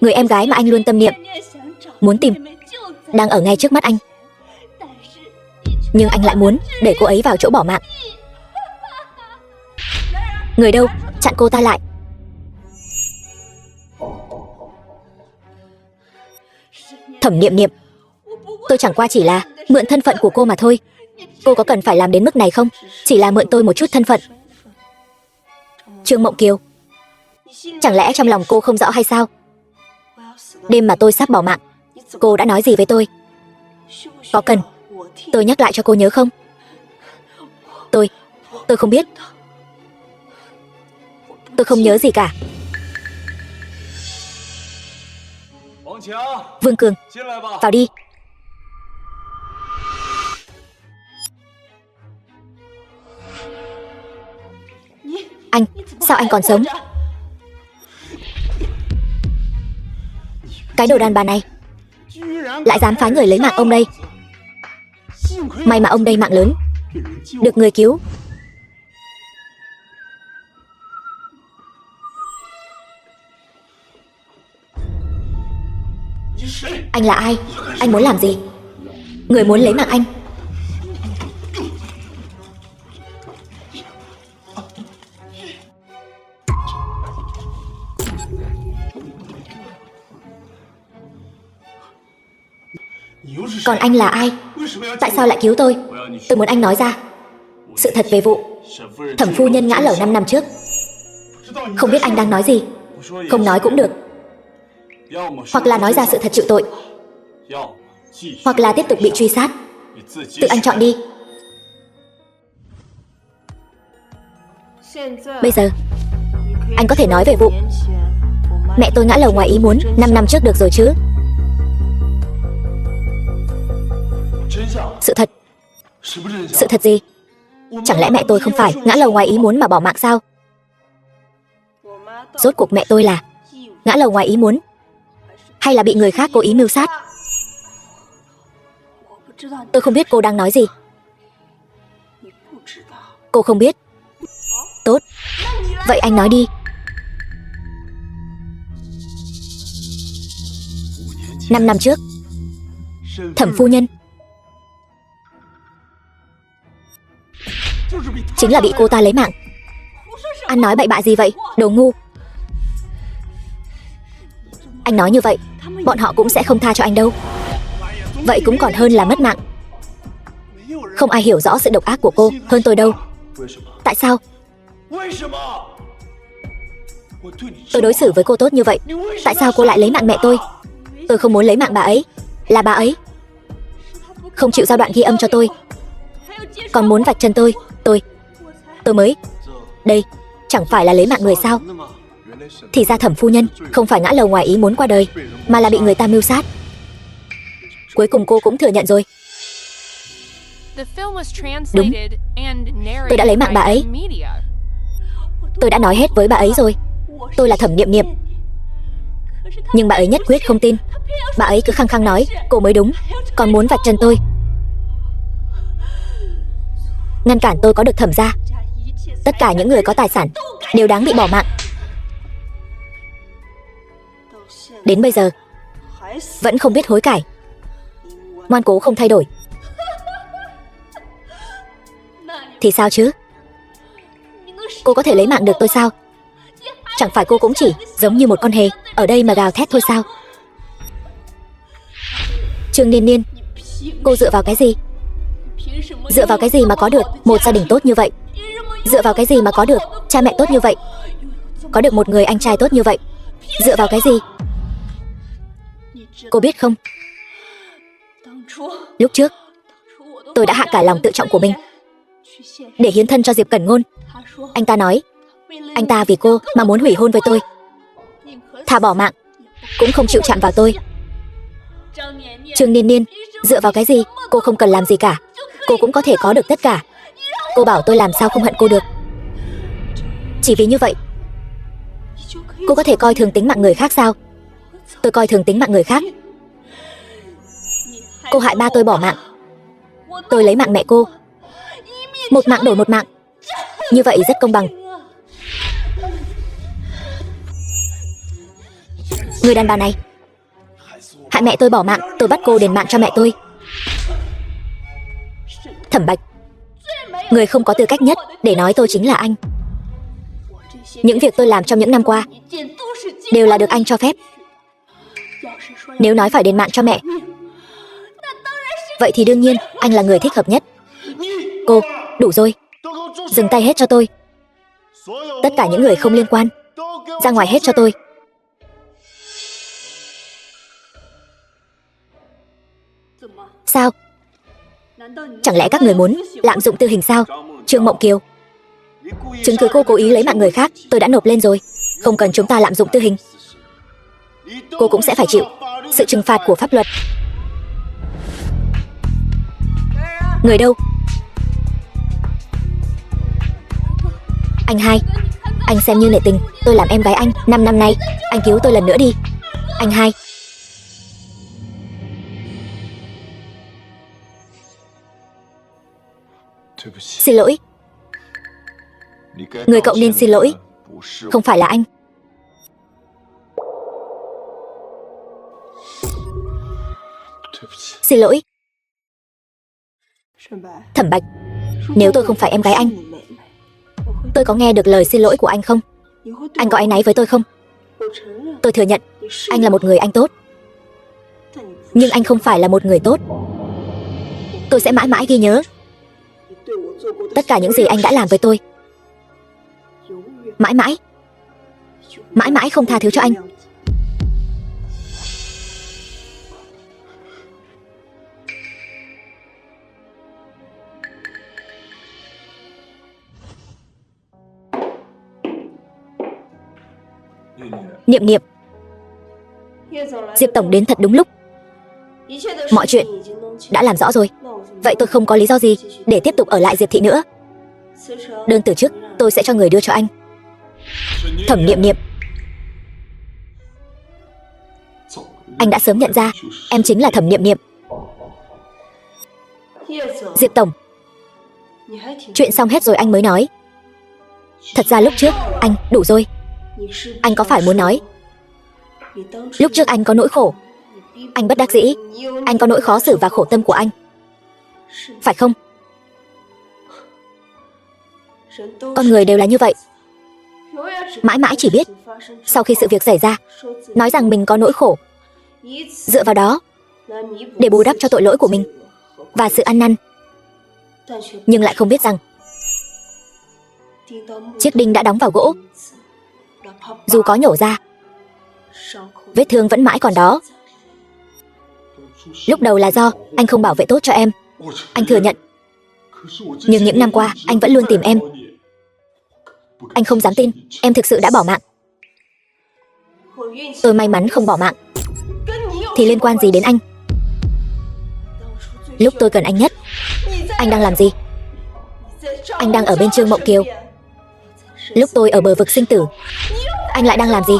Người em gái mà anh luôn tâm niệm, muốn tìm, đang ở ngay trước mắt anh. Nhưng anh lại muốn để cô ấy vào chỗ bỏ mạng. Người đâu? Chặn cô ta lại. Thẩm Niệm Niệm, tôi chẳng qua chỉ là mượn thân phận của cô mà thôi. Cô có cần phải làm đến mức này không? Chỉ là mượn tôi một chút thân phận. Trương Mộng Kiều, chẳng lẽ trong lòng cô không rõ hay sao? Đêm mà tôi sắp bỏ mạng, cô đã nói gì với tôi? Có cần tôi nhắc lại cho cô nhớ không? Tôi không biết. Tôi không nhớ gì cả. Vương Cường, vào đi. Anh, sao anh còn sống? Cái đồ đàn bà này lại dám phái người lấy mạng ông đây. May mà ông đây mạng lớn, được người cứu. Anh là ai? Anh muốn làm gì? Người muốn lấy mạng anh. Còn anh là ai? Tại sao lại cứu tôi? Tôi muốn anh nói ra sự thật về vụ thẩm phu nhân ngã lầu 5 năm trước. Không biết anh đang nói gì. Không nói cũng được. Hoặc là nói ra sự thật chịu tội, hoặc là tiếp tục bị truy sát. Tự anh chọn đi. Bây giờ anh có thể nói về vụ mẹ tôi ngã lầu ngoài ý muốn 5 năm trước được rồi chứ? Sự thật. Sự thật gì? Chẳng lẽ mẹ tôi không phải ngã lầu ngoài ý muốn mà bỏ mạng sao? Rốt cuộc mẹ tôi là ngã lầu ngoài ý muốn, hay là bị người khác cố ý mưu sát? Tôi không biết cô đang nói gì. Cô không biết. Tốt. Vậy anh nói đi. 5 năm trước, thẩm phu nhân chính là bị cô ta lấy mạng. Anh nói bậy bạ gì vậy? Đồ ngu. Anh nói như vậy, bọn họ cũng sẽ không tha cho anh đâu. Vậy cũng còn hơn là mất mạng. Không ai hiểu rõ sự độc ác của cô hơn tôi đâu. Tại sao? Tôi đối xử với cô tốt như vậy, tại sao cô lại lấy mạng mẹ tôi? Tôi không muốn lấy mạng bà ấy. Là bà ấy không chịu giao đoạn ghi âm cho tôi, còn muốn vạch trần tôi. Tôi mới đây. Chẳng phải là lấy mạng người sao? Thì ra thẩm phu nhân không phải ngã lầu ngoài ý muốn qua đời, mà là bị người ta mưu sát. Cuối cùng cô cũng thừa nhận rồi. Đúng. Tôi đã lấy mạng bà ấy. Tôi đã nói hết với bà ấy rồi. Tôi là Thẩm Niệm Niệm. Nhưng bà ấy nhất quyết không tin. Bà ấy cứ khăng khăng nói cô mới đúng, còn muốn vạch trần tôi, ngăn cản tôi có được Thẩm gia. Tất cả những người có tài sản đều đáng bị bỏ mạng. Đến bây giờ vẫn không biết hối cải, ngoan cố không thay đổi. Thì sao chứ? Cô có thể lấy mạng được tôi sao? Chẳng phải cô cũng chỉ giống như một con hề ở đây mà gào thét thôi sao? Trương Niên Niên, cô dựa vào cái gì? Dựa vào cái gì mà có được một gia đình tốt như vậy? Dựa vào cái gì mà có được cha mẹ tốt như vậy? Có được một người anh trai tốt như vậy? Dựa vào cái gì? Cô biết không? Lúc trước tôi đã hạ cả lòng tự trọng của mình để hiến thân cho Diệp Cẩn Ngôn. Anh ta nói anh ta vì cô mà muốn hủy hôn với tôi, thà bỏ mạng cũng không chịu chạm vào tôi. Trương Niên Niên, dựa vào cái gì? Cô không cần làm gì cả, cô cũng có thể có được tất cả. Cô bảo tôi làm sao không hận cô được? Chỉ vì như vậy cô có thể coi thường tính mạng người khác sao? Tôi coi thường tính mạng người khác? Cô hại ba tôi bỏ mạng, tôi lấy mạng mẹ cô. Một mạng đổi một mạng, như vậy rất công bằng. Người đàn bà này hại mẹ tôi bỏ mạng, tôi bắt cô đền mạng cho mẹ tôi. Thẩm Bạch, người không có tư cách nhất để nói tôi chính là anh. Những việc tôi làm trong những năm qua đều là được anh cho phép. Nếu nói phải đền mạng cho mẹ, vậy thì đương nhiên anh là người thích hợp nhất. Cô, đủ rồi. Dừng tay hết cho tôi. Tất cả những người không liên quan ra ngoài hết cho tôi. Sao? Chẳng lẽ các người muốn lạm dụng tư hình sao? Trương Mộng Kiều, chứng cứ cô cố ý lấy mạng người khác tôi đã nộp lên rồi. Không cần chúng ta lạm dụng tư hình, cô cũng sẽ phải chịu sự trừng phạt của pháp luật. Người đâu? Anh hai, anh xem như nể tình tôi làm em gái anh 5 năm nay, anh cứu tôi lần nữa đi. Anh hai. Xin lỗi. Người cậu nên xin lỗi không phải là anh. Xin lỗi. Thẩm Bạch, nếu tôi không phải em gái anh, tôi có nghe được lời xin lỗi của anh không? Anh có áy náy với tôi không? Tôi thừa nhận, anh là một người anh tốt. Nhưng anh không phải là một người tốt. Tôi sẽ mãi mãi ghi nhớ tất cả những gì anh đã làm với tôi. Mãi mãi. Mãi mãi không tha thứ cho anh. Niệm Niệm, Diệp tổng đến thật đúng lúc. Mọi chuyện đã làm rõ rồi. Vậy tôi không có lý do gì để tiếp tục ở lại Diệp thị nữa. Đơn từ chức tôi sẽ cho người đưa cho anh. Thẩm Niệm Niệm, anh đã sớm nhận ra em chính là Thẩm Niệm Niệm. Diệp tổng, chuyện xong hết rồi anh mới nói. Thật ra lúc trước anh đủ rồi. Anh có phải muốn nói lúc trước anh có nỗi khổ, anh bất đắc dĩ, anh có nỗi khó xử và khổ tâm của anh, phải không? Con người đều là như vậy. Mãi mãi chỉ biết sau khi sự việc xảy ra nói rằng mình có nỗi khổ, dựa vào đó để bù đắp cho tội lỗi của mình và sự ăn năn. Nhưng lại không biết rằng chiếc đinh đã đóng vào gỗ, dù có nhổ ra, vết thương vẫn mãi còn đó. Lúc đầu là do anh không bảo vệ tốt cho em, anh thừa nhận. Nhưng những năm qua anh vẫn luôn tìm em. Anh không dám tin em thực sự đã bỏ mạng. Tôi may mắn không bỏ mạng thì liên quan gì đến anh? Lúc tôi cần anh nhất, anh đang làm gì? Anh đang ở bên Trương Mộng Kiều. Lúc tôi ở bờ vực sinh tử, anh lại đang làm gì?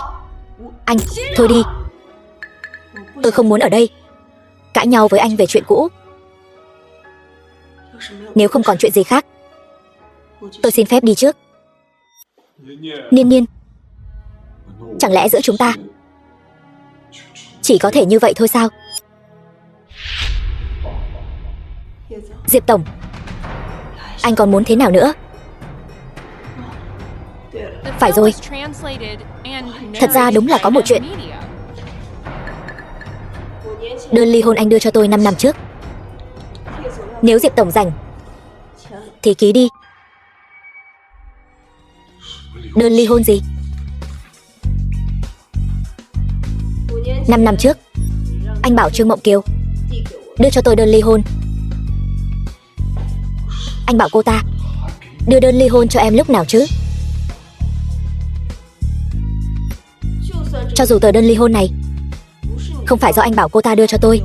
Anh, thôi đi. Tôi không muốn ở đây cãi nhau với anh về chuyện cũ. Nếu không còn chuyện gì khác, tôi xin phép đi trước. Niên Niên, chẳng lẽ giữa chúng ta chỉ có thể như vậy thôi sao? Diệp tổng, anh còn muốn thế nào nữa? The Phải film rồi. was translated and Thật ra đúng là có một chuyện. narrated by M Media. Đơn ly hôn anh đưa cho tôi 5 năm trước. Nếu Diệp tổng rảnh thì ký đi. Đơn ly hôn gì? 5 năm trước anh bảo Trương Mộng Kiều đưa cho tôi đơn ly hôn. Anh bảo cô ta đưa đơn ly hôn cho em lúc nào chứ? Cho dù tờ đơn ly hôn này không phải do anh bảo cô ta đưa cho tôi,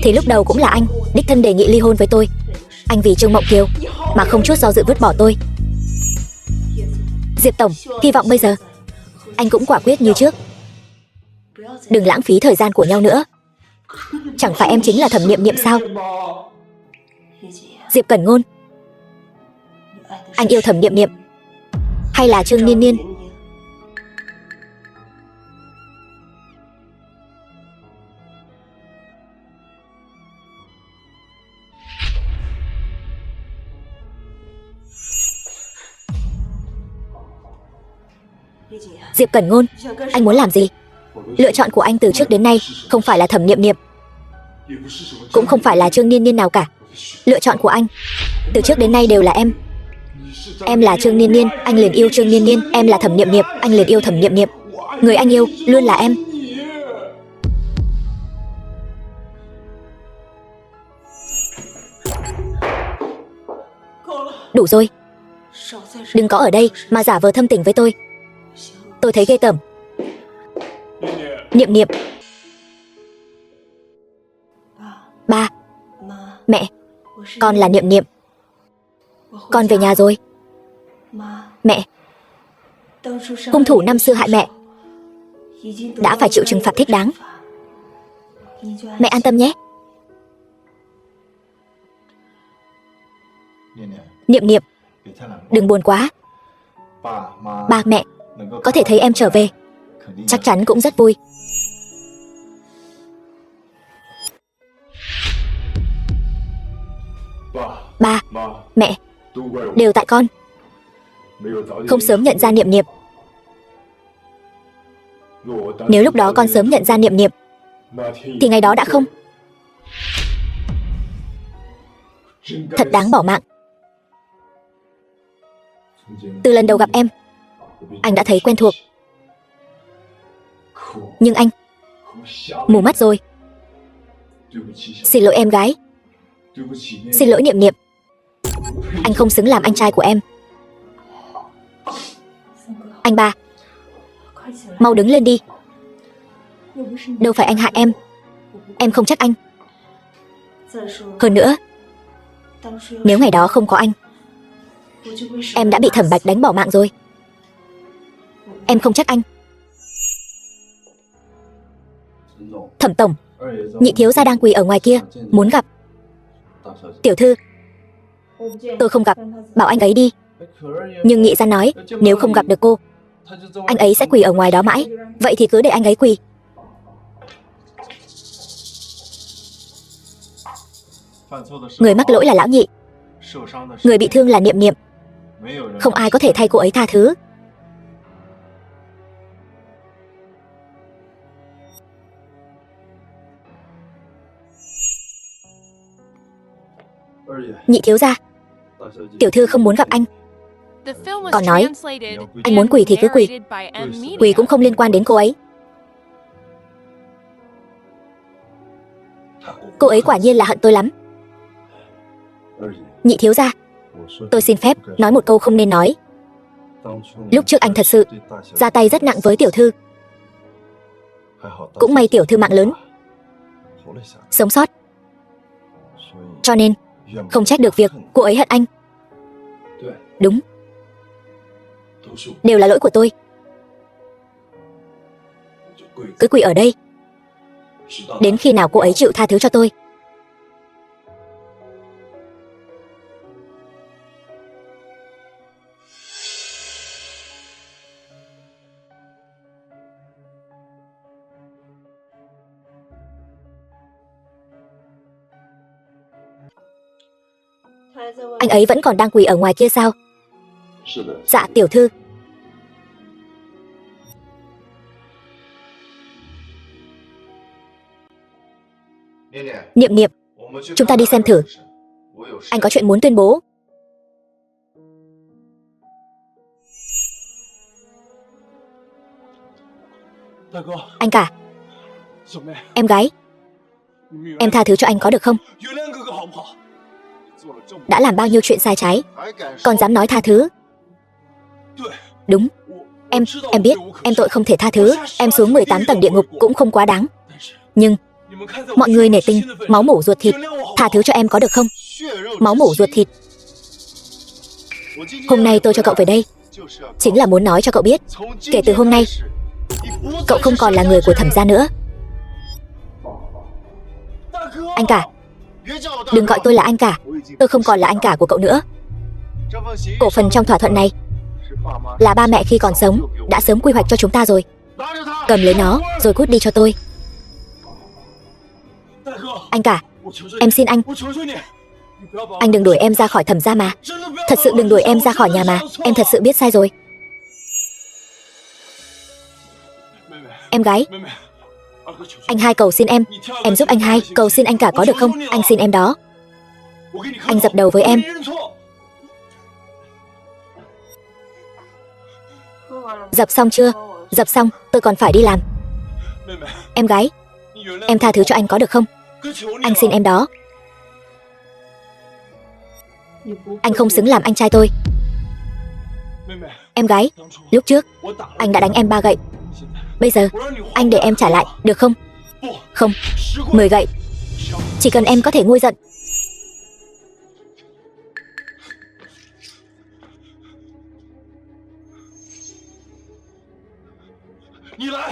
thì lúc đầu cũng là anh đích thân đề nghị ly hôn với tôi. Anh vì Trương Mộng Kiều mà không chút do dự vứt bỏ tôi. Diệp tổng, hy vọng bây giờ anh cũng quả quyết như trước. Đừng lãng phí thời gian của nhau nữa. Chẳng phải em chính là Thẩm Niệm Niệm sao? Diệp Cẩn Ngôn, anh yêu Thẩm Niệm Niệm hay là Trương Niên Niên? Diệp Cẩn Ngôn, anh muốn làm gì? Lựa chọn của anh từ trước đến nay không phải là Thẩm Niệm Niệm, cũng không phải là Trương Niên Niên nào cả. Lựa chọn của anh từ trước đến nay đều là em. Em là Trương Niên Niên, anh liền yêu Trương Niên Niên. Em là Thẩm Niệm Niệm, anh liền yêu Thẩm Niệm Niệm. Người anh yêu luôn là em. Đủ rồi. Đừng có ở đây mà giả vờ thâm tình với tôi. Tôi thấy ghê tởm. Niệm Niệm. Ba, mẹ, con là Niệm Niệm. Con về nhà rồi. Mẹ, hung thủ năm xưa hại mẹ đã phải chịu trừng phạt thích đáng. Mẹ an tâm nhé. Niệm Niệm, đừng buồn quá. Ba mẹ có thể thấy em trở về chắc chắn cũng rất vui. Ba, mẹ, đều tại con. Không sớm nhận ra Niệm Niệm. Nếu lúc đó con sớm nhận ra Niệm Niệm thì ngày đó đã không. Thật đáng bỏ mạng. Từ lần đầu gặp em, anh đã thấy quen thuộc. Nhưng anh mù mắt rồi. Xin lỗi em gái. Xin lỗi Niệm Niệm. Anh không xứng làm anh trai của em. Anh ba, mau đứng lên đi. Đâu phải anh hại em không trách anh. Hơn nữa, nếu ngày đó không có anh, em đã bị Thẩm Bạch đánh bỏ mạng rồi. Em không trách anh. Thẩm tổng, nhị thiếu gia đang quỳ ở ngoài kia, muốn gặp. Tiểu thư, tôi không gặp, bảo anh ấy đi. Nhưng nhị gia nói, nếu không gặp được cô, anh ấy sẽ quỳ ở ngoài đó mãi. Vậy thì cứ để anh ấy quỳ. Người mắc lỗi là lão nhị, người bị thương là Niệm Niệm. Không ai có thể thay cô ấy tha thứ. Nhị thiếu gia, tiểu thư không muốn gặp anh. The film was Còn nói, translated anh muốn quỳ thì cứ quỳ. narrated by M Media. Quỳ cũng không liên quan đến cô ấy. Cô ấy quả nhiên là hận tôi lắm. Nhị thiếu gia, tôi xin phép nói một câu không nên nói. Lúc trước anh thật sự ra tay rất nặng với tiểu thư. Cũng may tiểu thư mạng lớn, sống sót. Cho nên không trách được việc cô ấy hận anh. Đúng, đều là lỗi của tôi. Cứ quỳ ở đây đến khi nào cô ấy chịu tha thứ cho tôi. Anh ấy vẫn còn đang quỳ ở ngoài kia sao? Dạ tiểu thư. Niệm Niệm, chúng ta đi xem thử. Anh có chuyện muốn tuyên bố. Anh cả, em gái, em tha thứ cho anh có được không? Đã làm bao nhiêu chuyện sai trái, còn dám nói tha thứ? Đúng, em biết em tội không thể tha thứ. Em xuống 18 tầng địa ngục cũng không quá đáng. Nhưng mọi người nể tình máu mủ ruột thịt, tha thứ cho em có được không? Máu mủ ruột thịt. Hôm nay tôi cho cậu về đây chính là muốn nói cho cậu biết, kể từ hôm nay cậu không còn là người của Thẩm gia nữa. Anh cả, đừng gọi tôi là anh cả. Tôi không còn là anh cả của cậu nữa. Cổ phần trong thỏa thuận này là ba mẹ khi còn sống đã sớm quy hoạch cho chúng ta rồi. Cầm lấy nó rồi cút đi cho tôi. Anh cả, em xin anh đừng đuổi em ra khỏi Thẩm gia mà. Thật sự đừng đuổi em ra khỏi nhà mà. Em thật sự biết sai rồi. Em gái, anh hai cầu xin em giúp anh hai cầu xin anh cả có được không? Anh xin em đó. Anh dập đầu với em. Dập xong chưa? Dập xong, tôi còn phải đi làm. Em gái, em tha thứ cho anh có được không? Anh xin em đó. Anh không xứng làm anh trai tôi. Em gái, lúc trước anh đã đánh em 3 gậy. Bây giờ anh để em trả lại được không? Không, 10 gậy. Chỉ cần em có thể nguôi giận.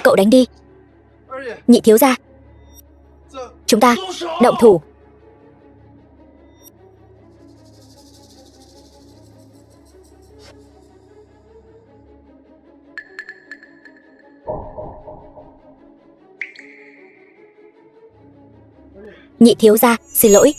Cậu đánh đi. Nhị thiếu gia, chúng ta động thủ. Nhị thiếu gia, xin lỗi.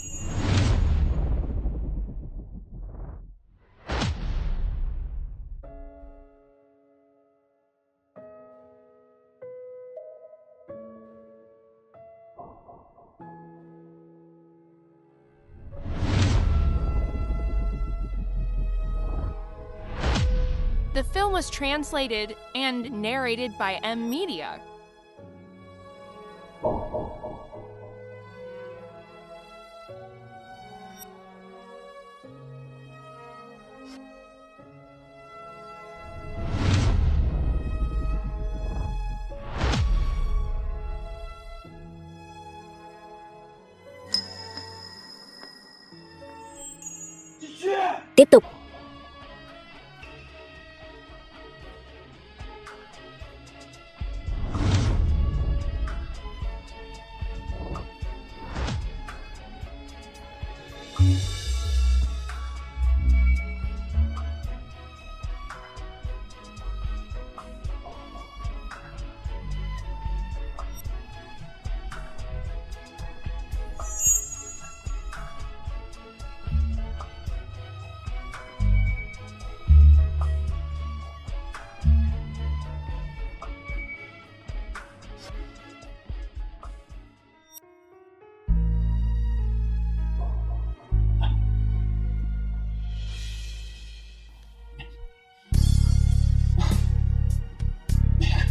The film was translated and narrated by M Media. Tiếp tục.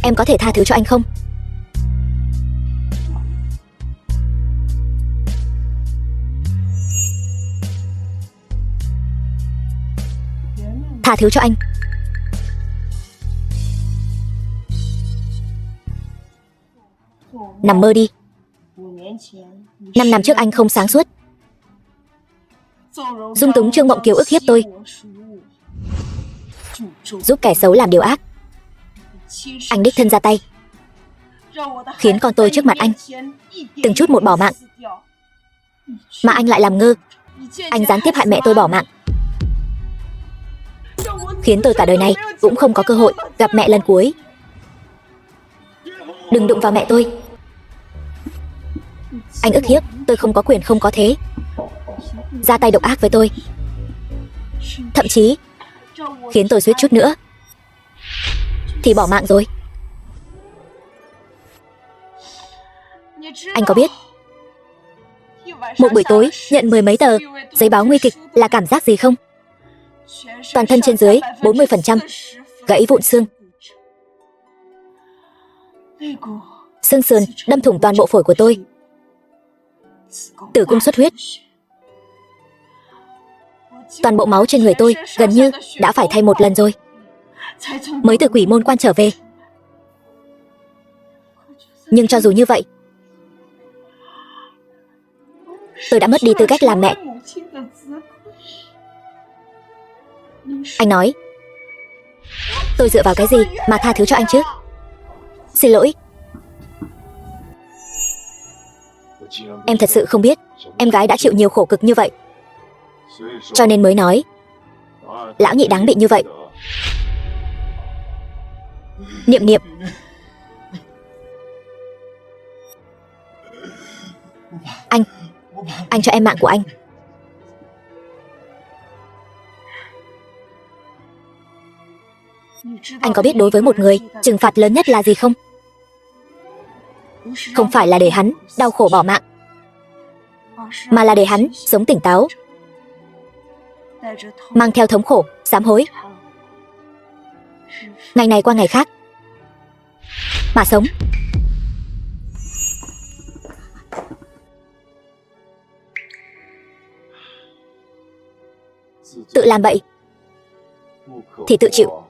Em có thể tha thứ cho anh không? Tha thứ cho anh. Nằm mơ đi. 5 năm trước anh không sáng suốt, dung túng Trương Mộng Kiều ức hiếp tôi, giúp kẻ xấu làm điều ác. Anh đích thân ra tay, khiến con tôi trước mặt anh từng chút một bỏ mạng. Mà anh lại làm ngơ. Anh gián tiếp hại mẹ tôi bỏ mạng, khiến tôi cả đời này cũng không có cơ hội gặp mẹ lần cuối. Đừng đụng vào mẹ tôi. Anh ức hiếp tôi không có quyền không có thế, ra tay độc ác với tôi, thậm chí khiến tôi suýt chút nữa thì bỏ mạng rồi. Anh có biết một buổi tối nhận 10 mấy tờ giấy báo nguy kịch là cảm giác gì không? Toàn thân trên dưới 40% gãy vụn xương, xương sườn đâm thủng toàn bộ phổi của tôi, tử cung xuất huyết. Toàn bộ máu trên người tôi gần như đã phải thay một lần rồi mới từ quỷ môn quan trở về. Nhưng cho dù như vậy, tôi đã mất đi tư cách làm mẹ. Anh nói tôi dựa vào cái gì mà tha thứ cho anh chứ? Xin lỗi. Em thật sự không biết em gái đã chịu nhiều khổ cực như vậy, cho nên mới nói lão nhị đáng bị như vậy. Niệm Niệm, anh cho em mạng của anh. Anh có biết đối với một người trừng phạt lớn nhất là gì không? Không phải là để hắn đau khổ bỏ mạng, mà là để hắn sống tỉnh táo, mang theo thống khổ, sám hối, ngày này qua ngày khác mà sống. Tự làm bậy thì tự chịu.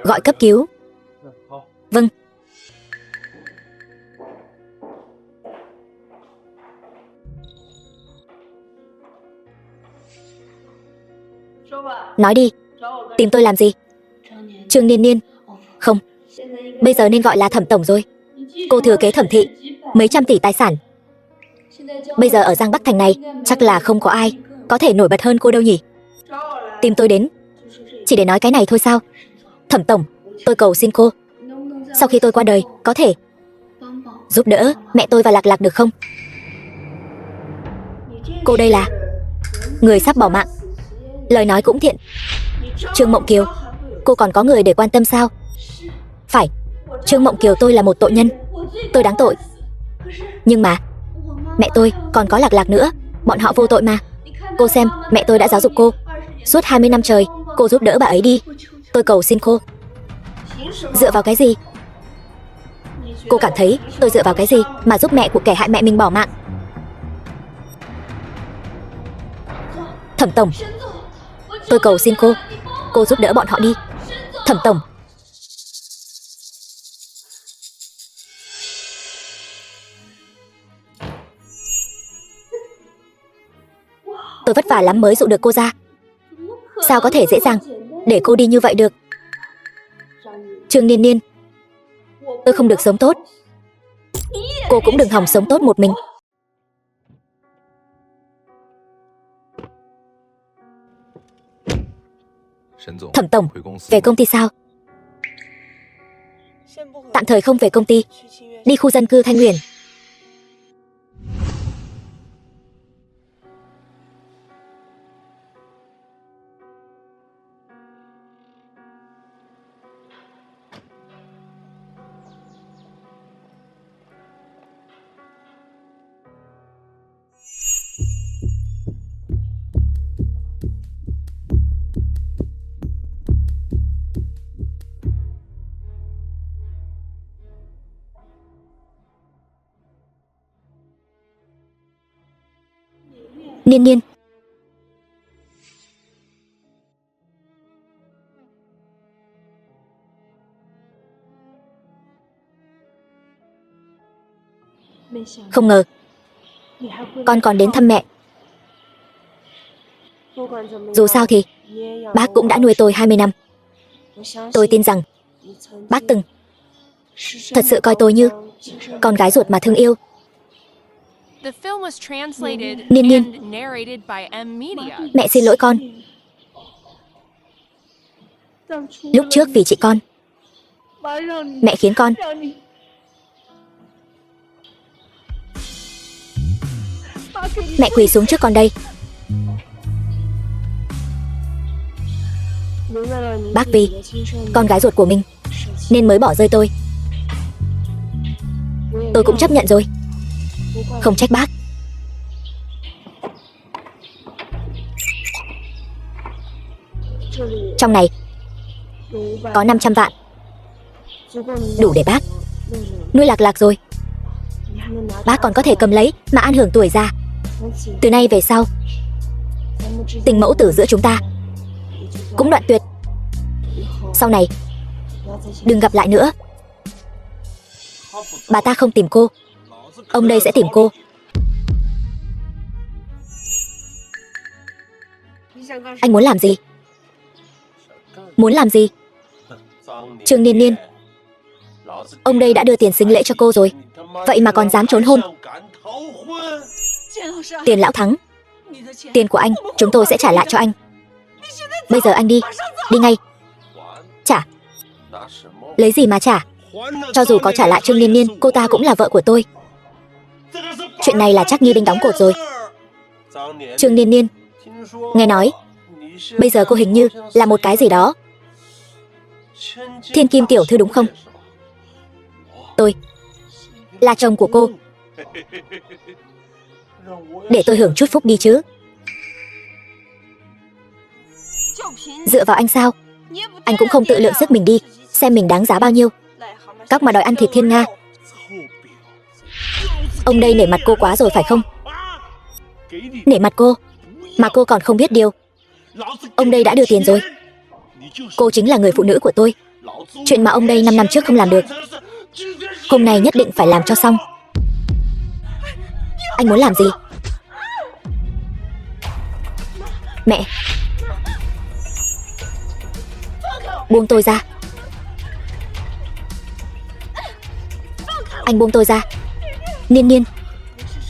Gọi cấp cứu. Vâng. Nói đi, tìm tôi làm gì? Trương Niên Niên. Không, bây giờ nên gọi là Thẩm tổng rồi. Cô thừa kế Thẩm thị mấy trăm tỷ tài sản. Bây giờ ở Giang Bắc Thành này chắc là không có ai có thể nổi bật hơn cô đâu nhỉ? Tìm tôi đến chỉ để nói cái này thôi sao? Thẩm tổng, tôi cầu xin cô, sau khi tôi qua đời có thể giúp đỡ mẹ tôi và Lạc Lạc được không? Cô đây là người sắp bỏ mạng, lời nói cũng thiện. Trương Mộng Kiều, cô còn có người để quan tâm sao? Phải, Trương Mộng Kiều tôi là một tội nhân, tôi đáng tội. Nhưng mà mẹ tôi còn có Lạc Lạc nữa, Bọn họ vô tội mà. Cô xem, mẹ tôi đã giáo dục cô. Suốt 20 năm trời, cô giúp đỡ bà ấy đi. Tôi cầu xin cô. Dựa vào cái gì? Cô cảm thấy tôi dựa vào cái gì mà giúp mẹ của kẻ hại mẹ mình bỏ mạng? Thẩm tổng, tôi cầu xin cô giúp đỡ bọn họ đi. Thẩm tổng. Tôi vất vả lắm mới dụ được cô ra. Sao có thể dễ dàng để cô đi như vậy được? Trương Niên Niên, tôi không được sống tốt. Cô cũng đừng hòng sống tốt một mình. Thẩm tổng, về công ty sao? Tạm thời không về công ty, đi khu dân cư Thanh Huyền. Niên Niên. Không ngờ con còn đến thăm mẹ. Dù sao thì bác cũng đã nuôi tôi 20 năm. Tôi tin rằng bác từng thật sự coi tôi như con gái ruột mà thương yêu. The film was translated Niên Niên. and narrated by M Media. Mẹ xin lỗi con. Lúc trước vì chị con, mẹ khiến con mẹ quỳ xuống trước con đây. Bác vì con gái ruột của mình nên mới bỏ rơi tôi. Tôi cũng chấp nhận rồi. Không trách bác. Trong này có 500 vạn, đủ để bác nuôi Lạc Lạc rồi. Bác còn có thể cầm lấy mà an hưởng tuổi già. Từ nay về sau, tình mẫu tử giữa chúng ta cũng đoạn tuyệt. Sau này đừng gặp lại nữa. Bà ta không tìm cô, ông đây sẽ tìm cô. Anh muốn làm gì? Muốn làm gì? Trương Niên Niên, ông đây đã đưa tiền sính lễ cho cô rồi, vậy mà còn dám trốn hôn. Tiền lão Thắng, tiền của anh chúng tôi sẽ trả lại cho anh. Bây giờ anh đi, đi ngay. Trả? Lấy gì mà trả? Cho dù có trả lại Trương Niên Niên, cô ta cũng là vợ của tôi. Chuyện này là chắc như đinh đóng cột rồi. Trương Niên Niên, nghe nói bây giờ cô hình như là một cái gì đó. Thiên Kim tiểu thư đúng không? Tôi là chồng của cô. Để tôi hưởng chút phúc đi chứ. Dựa vào anh sao? Anh cũng không tự lượng sức mình đi, xem mình đáng giá bao nhiêu. Các mà đòi ăn thịt thiên nga. Ông đây nể mặt cô quá rồi phải không? Nể mặt cô mà cô còn không biết điều. Ông đây đã đưa tiền rồi. Cô chính là người phụ nữ của tôi. Chuyện mà ông đây 5 năm trước không làm được, hôm nay nhất định phải làm cho xong. Anh muốn làm gì? Mẹ, buông tôi ra. Anh buông tôi ra. Niên Niên,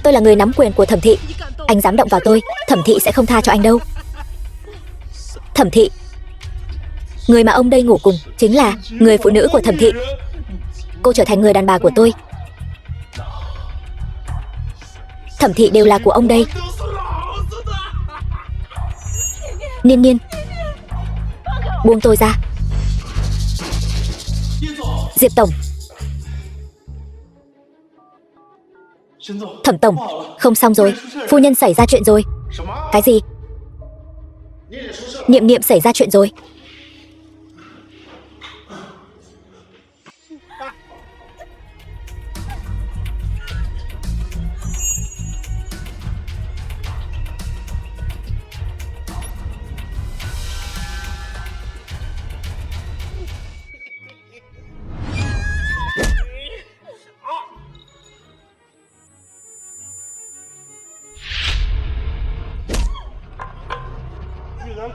tôi là người nắm quyền của Thẩm thị. Anh dám động vào tôi, Thẩm thị sẽ không tha cho anh đâu. Thẩm thị, người mà ông đây ngủ cùng chính là người phụ nữ của Thẩm thị. Cô trở thành người đàn bà của tôi. Thẩm thị đều là của ông đây. Niên Niên, buông tôi ra. Diệp tổng, Thẩm tổng, không xong rồi. Phu nhân xảy ra chuyện rồi. Cái gì? Niệm Niệm xảy ra chuyện rồi.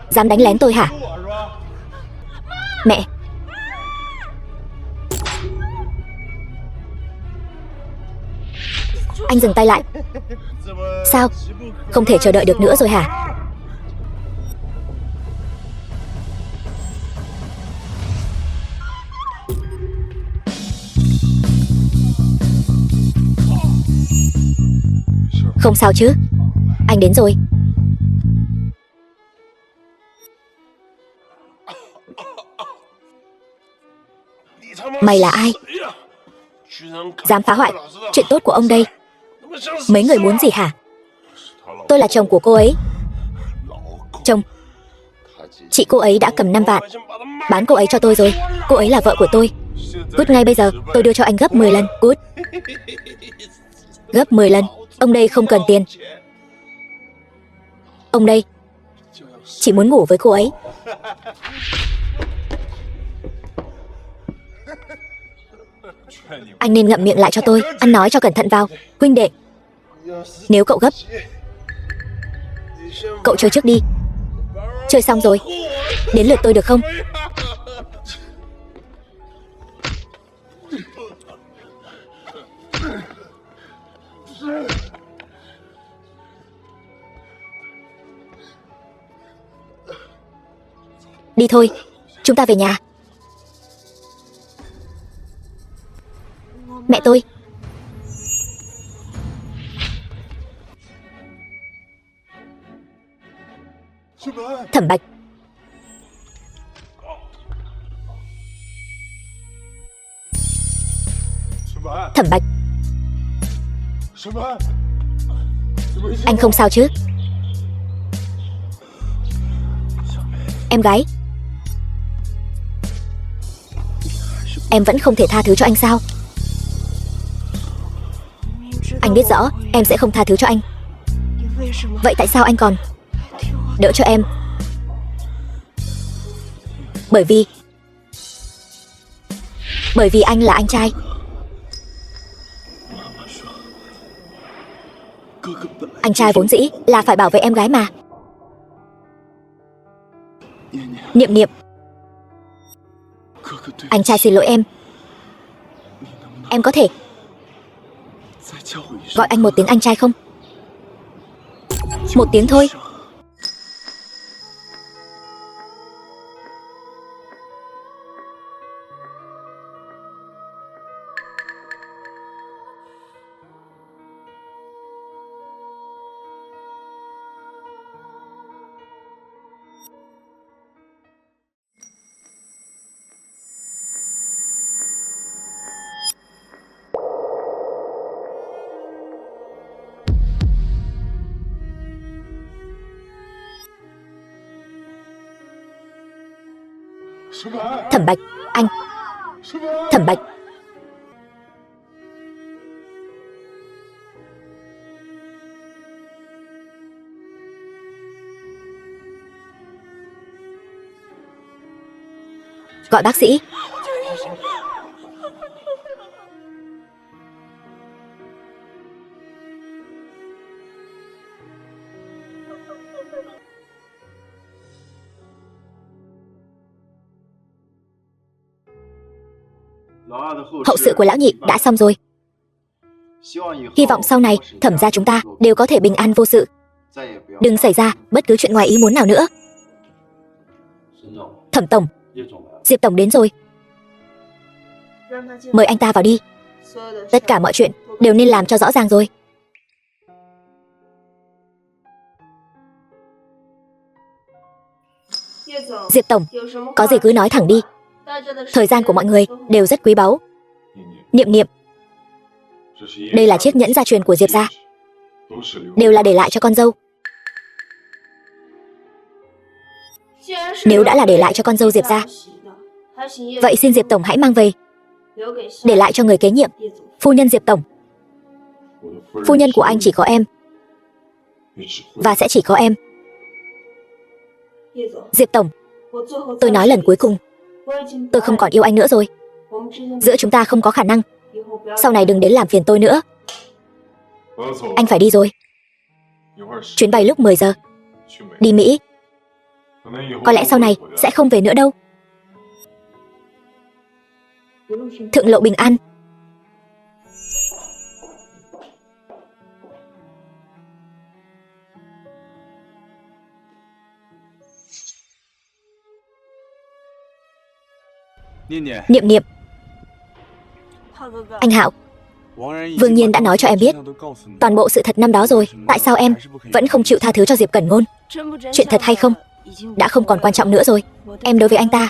Dám đánh lén tôi hả? Mẹ! Anh dừng tay lại. Sao? Không thể chờ đợi được nữa rồi hả? Không sao chứ? Anh đến rồi. Mày là ai? Dám phá hoại chuyện tốt của ông đây. Mấy người muốn gì hả? Tôi là chồng của cô ấy. Chồng? Chị cô ấy đã cầm 5 vạn bán cô ấy cho tôi rồi. Cô ấy là vợ của tôi. Cút ngay bây giờ. Tôi đưa cho anh gấp 10 lần. Cút. Gấp 10 lần. Ông đây không cần tiền. Ông đây chỉ muốn ngủ với cô ấy. Anh nên ngậm miệng lại cho tôi. Ăn nói cho cẩn thận vào. Huynh đệ, nếu cậu gấp, cậu chơi trước đi. Chơi xong rồi đến lượt tôi được không? Đi thôi, chúng ta về nhà. Mẹ tôi. Thẩm Bạch. Thẩm Bạch. Anh không sao chứ? Em gái, em vẫn không thể tha thứ cho anh sao? Anh biết rõ em sẽ không tha thứ cho anh. Vậy tại sao anh còn đỡ cho em? Bởi vì anh là anh trai. Anh trai vốn dĩ là phải bảo vệ em gái mà. Niệm Niệm, anh trai xin lỗi em. Em có thể gọi anh một tiếng anh trai không? Một tiếng thôi. Thẩm Bạch, anh. Thẩm Bạch. Gọi bác sĩ. Hậu sự của lão nhị đã xong rồi. Hy vọng sau này Thẩm gia chúng ta đều có thể bình an vô sự, đừng xảy ra bất cứ chuyện ngoài ý muốn nào nữa. Thẩm tổng, Diệp tổng đến rồi. Mời anh ta vào đi. Tất cả mọi chuyện đều nên làm cho rõ ràng rồi. Diệp tổng, có gì cứ nói thẳng đi. Thời gian của mọi người đều rất quý báu. Niệm Niệm, Đây là chiếc nhẫn gia truyền của Diệp gia, đều là để lại cho con dâu. Nếu đã là để lại cho con dâu Diệp gia, vậy xin Diệp tổng hãy mang về, để lại cho người kế nhiệm, phu nhân Diệp tổng. Phu nhân của anh chỉ có em, và sẽ chỉ có em. Diệp tổng, tôi nói lần cuối cùng, tôi không còn yêu anh nữa rồi. Giữa chúng ta không có khả năng. Sau này đừng đến làm phiền tôi nữa. Anh phải đi rồi. Chuyến bay lúc 10 giờ. Đi Mỹ. Có lẽ sau này sẽ không về nữa đâu. Thượng lộ bình an. Niệm Niệm. Anh Hạo, Vương Nhiên đã nói cho em biết toàn bộ sự thật năm đó rồi. Tại sao em vẫn không chịu tha thứ cho Diệp Cẩn Ngôn? Chuyện thật hay không đã không còn quan trọng nữa rồi. Em đối với anh ta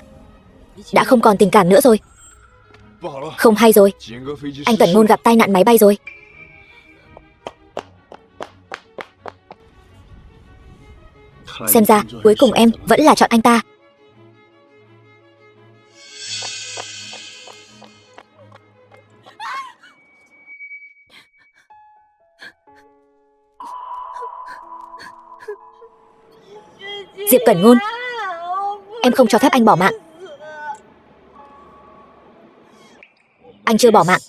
đã không còn tình cảm nữa rồi. Không hay rồi, anh Cẩn Ngôn gặp tai nạn máy bay rồi. Xem ra cuối cùng em vẫn là chọn anh ta. Diệp Cẩn Ngôn, em không cho phép anh bỏ mạng. Anh chưa bỏ mạng.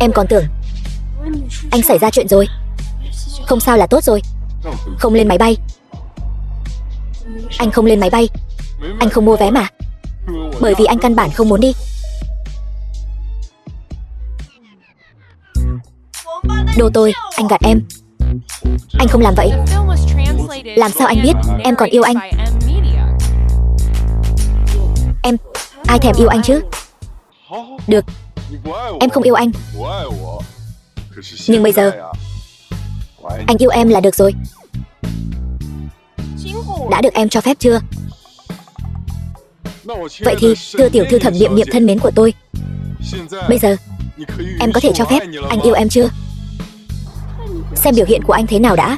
Em còn tưởng anh xảy ra chuyện rồi. Không sao là tốt rồi. Không lên máy bay. Anh không lên máy bay. Anh không mua vé mà. Bởi vì anh căn bản không muốn đi. Đồ tôi, anh gạt em. Anh không làm vậy. Làm sao anh biết em còn yêu anh? Em, ai thèm yêu anh chứ? Được, em không yêu anh. Nhưng bây giờ anh yêu em là được rồi. Đã được em cho phép chưa? Vậy thì thưa tiểu thư Thẩm Niệm Niệm thân mến của tôi, bây giờ em có thể cho phép anh yêu em chưa? Xem biểu hiện của anh thế nào đã.